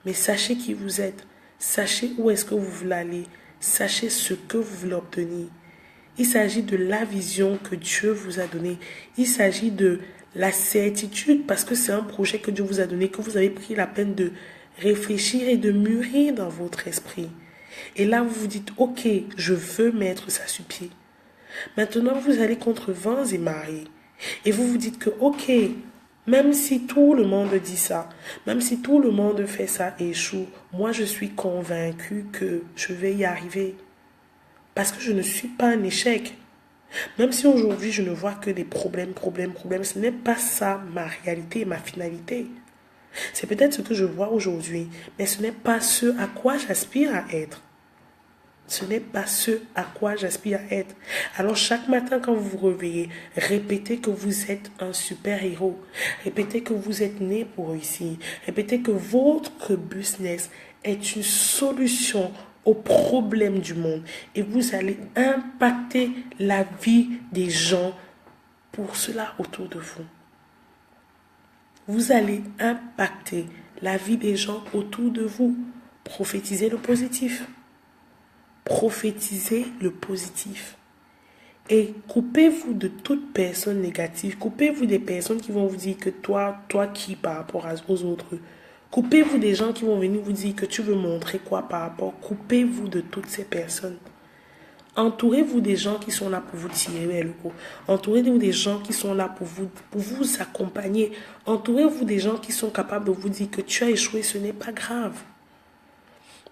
Mais sachez qui vous êtes. Sachez où est-ce que vous voulez aller. Sachez ce que vous voulez obtenir. Il s'agit de la vision que Dieu vous a donnée. Il s'agit de la certitude parce que c'est un projet que Dieu vous a donné, que vous avez pris la peine de réfléchir et de mûrir dans votre esprit. Et là, vous vous dites, ok, je veux mettre ça sur pied. Maintenant, vous allez contre vents et marées. Et vous vous dites que, ok, même si tout le monde dit ça, même si tout le monde fait ça et échoue, moi je suis convaincu que je vais y arriver. Parce que je ne suis pas un échec. Même si aujourd'hui je ne vois que des problèmes, ce n'est pas ça ma réalité, ma finalité. C'est peut-être ce que je vois aujourd'hui, mais ce n'est pas ce à quoi j'aspire à être. Ce n'est pas ce à quoi j'aspire à être. Alors chaque matin quand vous vous réveillez, répétez que vous êtes un super-héros. Répétez que vous êtes né pour réussir. Répétez que votre business est une solution aux problèmes du monde. Et vous allez impacter la vie des gens pour cela autour de vous. Vous allez impacter la vie des gens autour de vous. Prophétisez le positif. Prophétisez le positif. Et coupez-vous de toute personne négative. Coupez-vous des personnes qui vont vous dire que toi qui par rapport aux autres. Coupez-vous des gens qui vont venir vous dire que tu veux montrer quoi par rapport. Coupez-vous de toutes ces personnes. Entourez-vous des gens qui sont là pour vous tirer vers le haut. Entourez-vous des gens qui sont là pour vous accompagner. Entourez-vous des gens qui sont capables de vous dire que tu as échoué, ce n'est pas grave.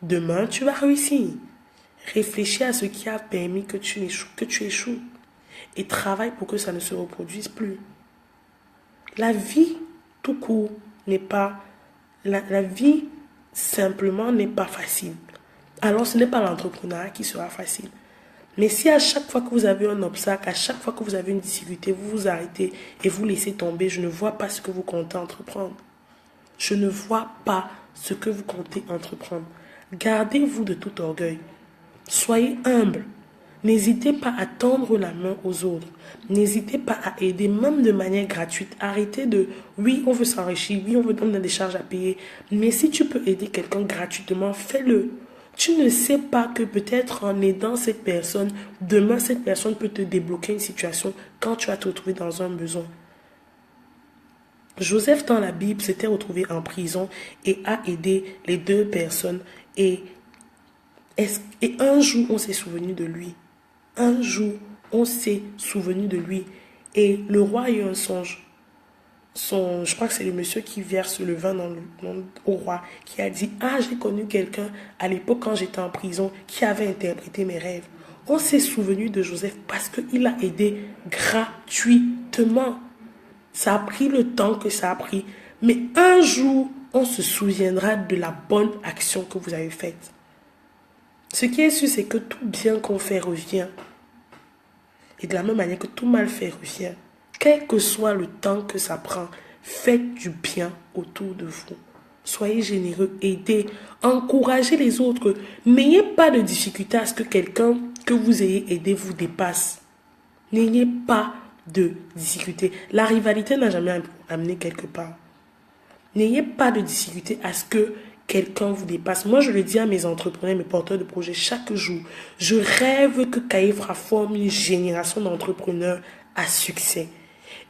Demain, tu vas réussir. Réfléchis à ce qui a permis que tu échoues. Et travaille pour que ça ne se reproduise plus. La vie, tout court, n'est pas... La vie, simplement, n'est pas facile. Alors, ce n'est pas l'entrepreneuriat qui sera facile. Mais si à chaque fois que vous avez un obstacle, à chaque fois que vous avez une difficulté, vous vous arrêtez et vous laissez tomber, je ne vois pas ce que vous comptez entreprendre. Je ne vois pas ce que vous comptez entreprendre. Gardez-vous de tout orgueil. Soyez humble. N'hésitez pas à tendre la main aux autres. N'hésitez pas à aider, même de manière gratuite. Arrêtez de, oui, on veut s'enrichir, oui, on a des charges à payer. Mais si tu peux aider quelqu'un gratuitement, fais-le. Tu ne sais pas que peut-être en aidant cette personne, demain, cette personne peut te débloquer une situation quand tu vas te retrouver dans un besoin. Joseph, dans la Bible, s'était retrouvé en prison et a aidé les 2 personnes. Et un jour, on s'est souvenu de lui. Un jour, on s'est souvenu de lui. Et le roi a eu un songe. Je crois que c'est le monsieur qui verse le vin au roi, qui a dit, ah, j'ai connu quelqu'un à l'époque quand j'étais en prison, qui avait interprété mes rêves. On s'est souvenu de Joseph parce qu'il a aidé gratuitement. Ça a pris le temps que ça a pris. Mais un jour, on se souviendra de la bonne action que vous avez faite. Ce qui est sûr, c'est que tout bien qu'on fait revient. Et de la même manière que tout mal fait revient. Quel que soit le temps que ça prend, faites du bien autour de vous. Soyez généreux, aidez, encouragez les autres. N'ayez pas de difficulté à ce que quelqu'un que vous ayez aidé vous dépasse. N'ayez pas de difficulté. La rivalité n'a jamais amené quelque part. N'ayez pas de difficulté à ce que quelqu'un vous dépasse. Moi, je le dis à mes entrepreneurs, mes porteurs de projets chaque jour. Je rêve que Caïfra forme une génération d'entrepreneurs à succès.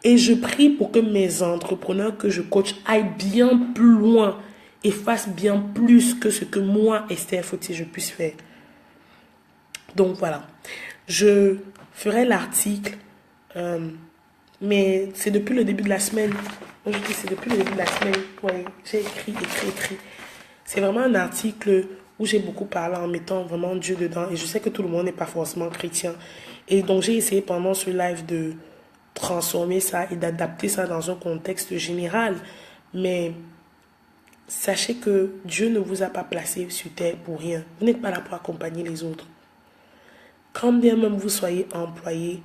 Et je prie pour que mes entrepreneurs que je coach aillent bien plus loin et fassent bien plus que ce que moi, Esther Fauti, je puisse faire. Donc voilà, je ferai l'article, mais c'est depuis le début de la semaine. Moi, je dis c'est depuis le début de la semaine. Ouais, j'ai écrit. C'est vraiment un article où j'ai beaucoup parlé en mettant vraiment Dieu dedans. Et je sais que tout le monde n'est pas forcément chrétien. Et donc, j'ai essayé pendant ce live de transformer ça et d'adapter ça dans un contexte général. Mais sachez que Dieu ne vous a pas placé sur terre pour rien. Vous n'êtes pas là pour accompagner les autres. Quand bien même vous soyez employé,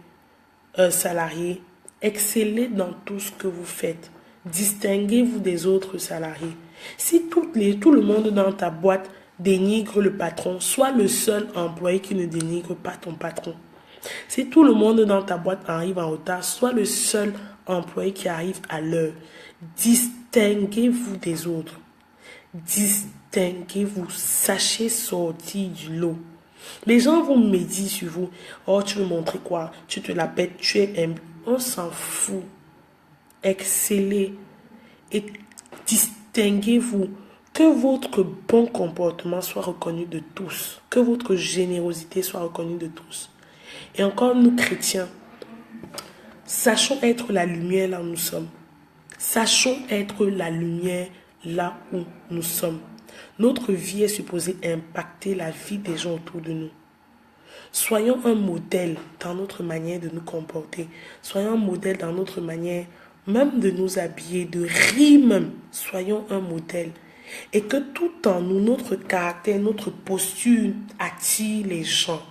salarié, excellez dans tout ce que vous faites. Distinguez-vous des autres salariés. Si tout le monde dans ta boîte dénigre le patron, sois le seul employé qui ne dénigre pas ton patron. Si tout le monde dans ta boîte arrive en retard, sois le seul employé qui arrive à l'heure. Distinguez-vous des autres. Distinguez-vous. Sachez sortir du lot. Les gens vont médire sur vous. Oh, tu veux montrer quoi? Tu te la pètes, tu es humble. On s'en fout. Excellez et distinguez-vous. Que votre bon comportement soit reconnu de tous. Que votre générosité soit reconnue de tous. Et encore, nous chrétiens, sachons être la lumière là où nous sommes. Sachons être la lumière là où nous sommes. Notre vie est supposée impacter la vie des gens autour de nous. Soyons un modèle dans notre manière de nous comporter. Soyons un modèle dans notre manière même de nous habiller, de rire même. Soyons un modèle. Et que tout en nous, notre caractère, notre posture attire les gens.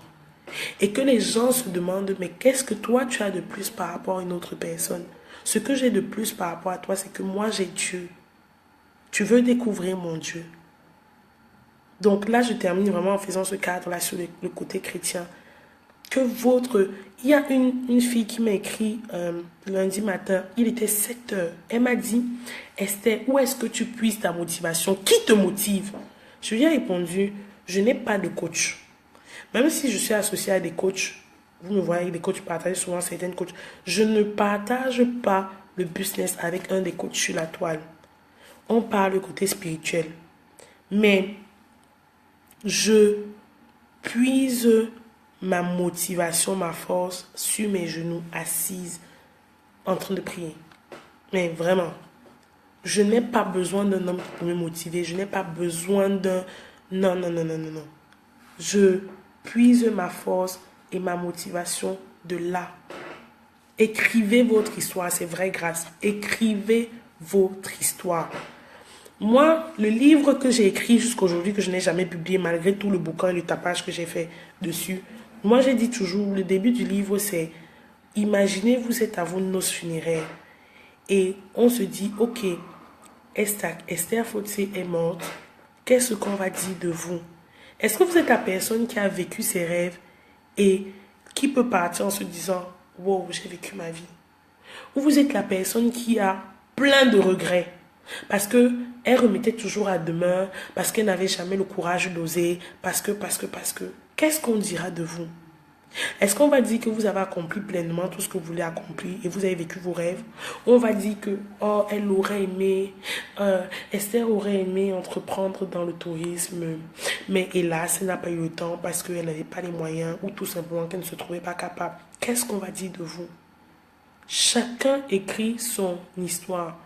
Et que les gens se demandent, mais qu'est-ce que toi tu as de plus par rapport à une autre personne? Ce que j'ai de plus par rapport à toi, c'est que moi j'ai Dieu. Tu veux découvrir mon Dieu. Donc là, je termine vraiment en faisant ce cadre-là sur le côté chrétien. Il y a une fille qui m'a écrit lundi matin, il était 7 heures. Elle m'a dit, Esther, où est-ce que tu puisses ta motivation? Qui te motive? Je lui ai répondu, je n'ai pas de coach. Même si je suis associée à des coachs, vous me voyez, des coachs partagent souvent certaines coachs. Je ne partage pas le business avec un des coachs sur la toile. On parle du côté spirituel. Mais je puise ma motivation, ma force sur mes genoux, assise, en train de prier. Mais vraiment, je n'ai pas besoin d'un homme pour me motiver. Je n'ai pas besoin Non, non, non, non, non, non. Je puise ma force et ma motivation de là. Écrivez votre histoire, c'est vrai grâce. Écrivez votre histoire. Moi, le livre que j'ai écrit jusqu'à aujourd'hui, que je n'ai jamais publié, malgré tout le bouquin et le tapage que j'ai fait dessus, moi j'ai dit toujours, le début du livre c'est, imaginez vous êtes à vos noces funéraires et on se dit, ok, Esther Fotsé est morte, qu'est-ce qu'on va dire de vous? Est-ce que vous êtes la personne qui a vécu ses rêves et qui peut partir en se disant, wow, j'ai vécu ma vie? Ou vous êtes la personne qui a plein de regrets parce qu'elle remettait toujours à demain, parce qu'elle n'avait jamais le courage d'oser, parce que. Qu'est-ce qu'on dira de vous? Est-ce qu'on va dire que vous avez accompli pleinement tout ce que vous voulez accomplir et vous avez vécu vos rêves? Ou on va dire que, oh, elle aurait aimé, Esther aurait aimé entreprendre dans le tourisme, mais hélas, elle n'a pas eu le temps parce qu'elle n'avait pas les moyens ou tout simplement qu'elle ne se trouvait pas capable. Qu'est-ce qu'on va dire de vous? Chacun écrit son histoire.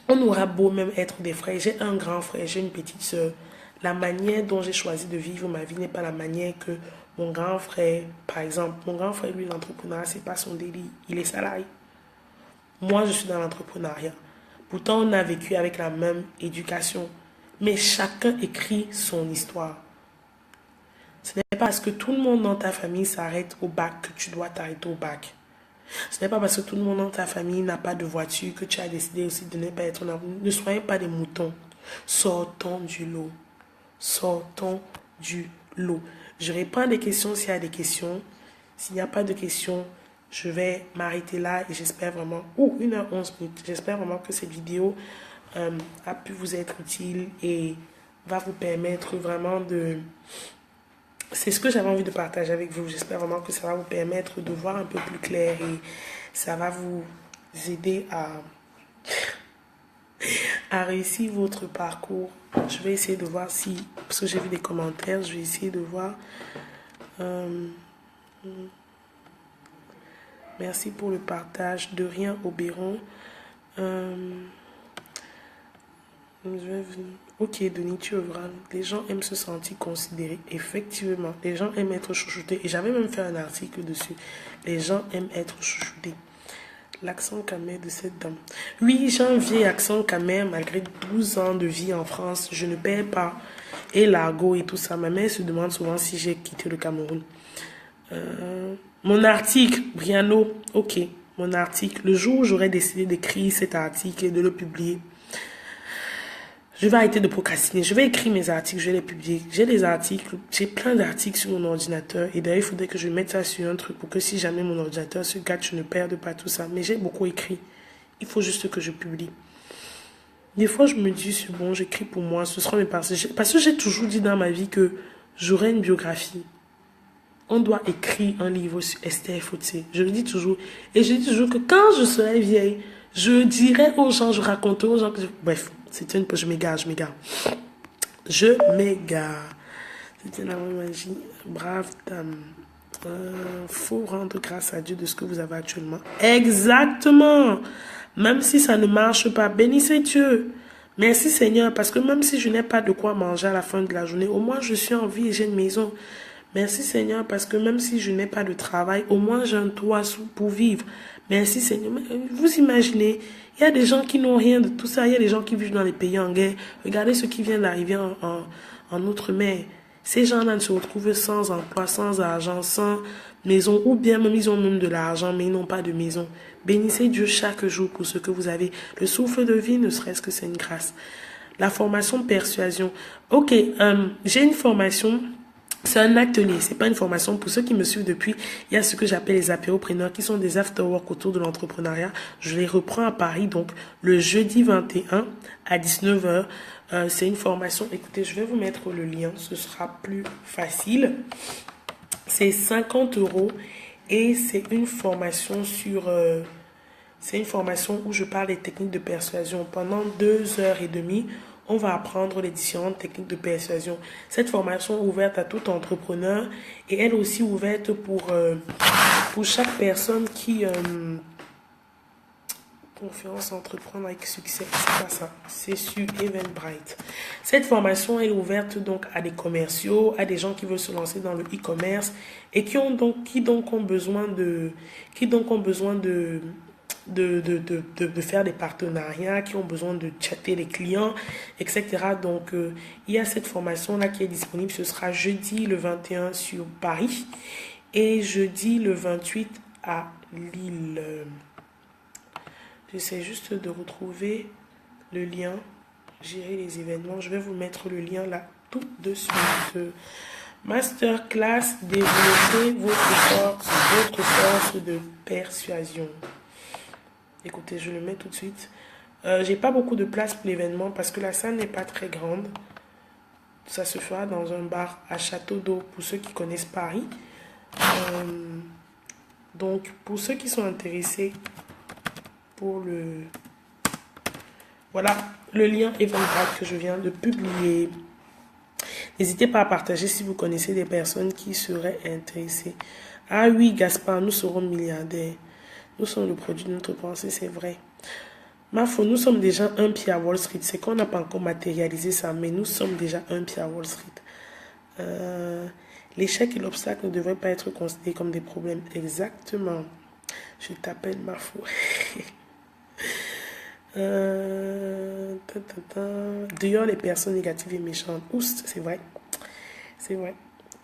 On aura beau même être des frères. J'ai un grand frère, j'ai une petite soeur. La manière dont j'ai choisi de vivre ma vie n'est pas la manière que mon grand frère, par exemple, mon grand frère, lui, l'entrepreneuriat, c'est pas son délit. Il est salarié. Moi, je suis dans l'entrepreneuriat. Pourtant, on a vécu avec la même éducation. Mais chacun écrit son histoire. Ce n'est pas parce que tout le monde dans ta famille s'arrête au bac que tu dois t'arrêter au bac. Ce n'est pas parce que tout le monde dans ta famille n'a pas de voiture que tu as décidé aussi de ne pas être en avenir. Ne soyez pas des moutons. Sortons du lot. Sortons du lot. Je réponds à des questions s'il y a des questions. S'il n'y a pas de questions, je vais m'arrêter là et j'espère vraiment, 1h11. J'espère vraiment que cette vidéo a pu vous être utile et va vous permettre vraiment de... C'est ce que j'avais envie de partager avec vous. J'espère vraiment que ça va vous permettre de voir un peu plus clair et ça va vous aider à réussir votre parcours. Je vais essayer de voir si, parce que j'ai vu des commentaires, je vais essayer de voir. Merci pour le partage. De rien, Oberon. Ok, Denis, tu œuvres. Les gens aiment se sentir considérés. Effectivement, les gens aiment être chouchoutés. Et j'avais même fait un article dessus. Les gens aiment être chouchoutés. L'accent camère de cette dame. Oui, j'ai un vieil accent camère malgré 12 ans de vie en France. Je ne perds pas. Et l'argot et tout ça. Ma mère se demande souvent si j'ai quitté le Cameroun. Mon article, Briano. Ok, mon article. Le jour où j'aurais décidé d'écrire cet article et de le publier, je vais arrêter de procrastiner. Je vais écrire mes articles, je vais les publier. J'ai des articles, j'ai plein d'articles sur mon ordinateur. Et d'ailleurs, il faudrait que je mette ça sur un truc pour que si jamais mon ordinateur se gâte, je ne perde pas tout ça. Mais j'ai beaucoup écrit. Il faut juste que je publie. Des fois, je me dis, c'est bon, j'écris pour moi. Ce sera mes pensées. Parce que j'ai toujours dit dans ma vie que j'aurai une biographie. On doit écrire un livre sur Esther Fotsé. Je le dis toujours. Et je dis toujours que quand je serai vieille, je dirai aux gens, je raconterai aux gens que... Bref, c'était une... Je m'égare. Je m'égare. C'était la magie. Brave dame. Faut rendre grâce à Dieu de ce que vous avez actuellement. Exactement. Même si ça ne marche pas, bénissez Dieu. Merci Seigneur, parce que même si je n'ai pas de quoi manger à la fin de la journée, au moins je suis en vie et j'ai une maison. Merci Seigneur, parce que même si je n'ai pas de travail, au moins j'ai un toit pour vivre. Merci Seigneur. Vous imaginez, il y a des gens qui n'ont rien de tout ça. Il y a des gens qui vivent dans les pays en guerre. Regardez ceux qui viennent d'arriver en Outre-mer. Ces gens-là se retrouvent sans emploi, sans argent, sans maison. Ou bien même ils ont même de l'argent, mais ils n'ont pas de maison. Bénissez Dieu chaque jour pour ce que vous avez. Le souffle de vie, ne serait-ce que c'est une grâce. La formation persuasion. Ok, j'ai une formation... C'est un atelier, c'est pas une formation. Pour ceux qui me suivent depuis, il y a ce que j'appelle les apéropreneurs qui sont des after-work autour de l'entrepreneuriat. Je les reprends à Paris, donc le jeudi 21 à 19h. C'est une formation. Écoutez, je vais vous mettre le lien, ce sera plus facile. C'est 50 € et c'est une formation sur... c'est une formation où je parle des techniques de persuasion. Pendant 2h30, on va apprendre les différentes techniques de persuasion. Cette formation est ouverte à tout entrepreneur et elle aussi ouverte pour chaque personne qui Conférence entreprendre avec succès, c'est pas ça, c'est sur Eventbrite. Cette formation est ouverte donc à des commerciaux, à des gens qui veulent se lancer dans le e-commerce et qui donc ont besoin de faire des partenariats, qui ont besoin de chatter les clients, etc. Donc, il y a cette formation-là qui est disponible. Ce sera jeudi le 21 sur Paris et jeudi le 28 à Lille. J'essaie juste de retrouver le lien. Gérer les événements. Je vais vous mettre le lien là tout de suite. Masterclass, développer votre force de persuasion. Écoutez, je le mets tout de suite. J'ai pas beaucoup de place pour l'événement parce que la salle n'est pas très grande. Ça se fera dans un bar à Château d'Eau pour ceux qui connaissent Paris. Donc, pour ceux qui sont intéressés pour le... Voilà, le lien Eventbrite que je viens de publier. N'hésitez pas à partager si vous connaissez des personnes qui seraient intéressées. Ah oui, Gaspard, nous serons milliardaires. Nous sommes le produit de notre pensée, c'est vrai. Mafo, nous sommes déjà un pied à Wall Street. C'est qu'on n'a pas encore matérialisé ça, mais nous sommes déjà un pied à Wall Street. L'échec et l'obstacle ne devraient pas être considérés comme des problèmes. Exactement. Je t'appelle Mafo. Dehors les personnes négatives et méchantes. Oust, c'est vrai. C'est vrai.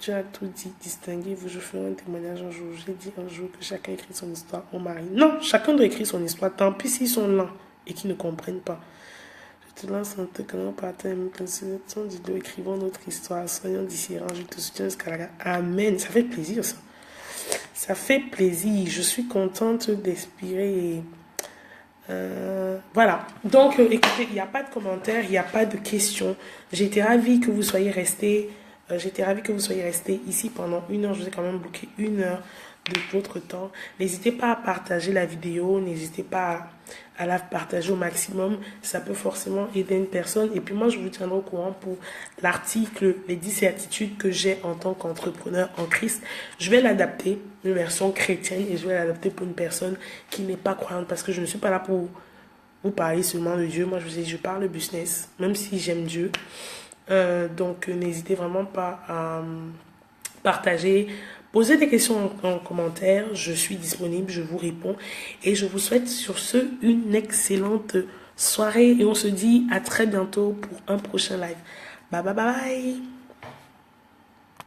Tu as tout dit, distinguez-vous. Je ferai un témoignage un jour. J'ai dit un jour que chacun écrit son histoire au mari. Non, chacun doit écrire son histoire. Tant pis s'ils sont lents et qu'ils ne comprennent pas. Je te lance en te connaissant par ta consultation du dos. Écrivons notre histoire. Soyons différents. Je te soutiens jusqu'à la gare. Amen. Ça fait plaisir, ça. Ça fait plaisir. Je suis contente d'inspirer. Voilà. Donc, écoutez, il n'y a pas de commentaires, il n'y a pas de questions. J'étais ravie que vous soyez restés. Ici pendant 1 heure. Je vous ai quand même bloqué 1 heure de votre temps. N'hésitez pas à partager la vidéo. N'hésitez pas à la partager au maximum. Ça peut forcément aider une personne. Et puis moi, je vous tiendrai au courant pour l'article, les 10 certitudes que j'ai en tant qu'entrepreneur en Christ. Je vais l'adapter, une version chrétienne, et je vais l'adapter pour une personne qui n'est pas croyante. Parce que je ne suis pas là pour vous parler seulement de Dieu. Moi, je vous dis, je parle de business, même si j'aime Dieu. Donc, n'hésitez vraiment pas à partager. Posez des questions en commentaire. Je suis disponible, je vous réponds. Et je vous souhaite sur ce une excellente soirée. Et on se dit à très bientôt pour un prochain live. Bye bye bye.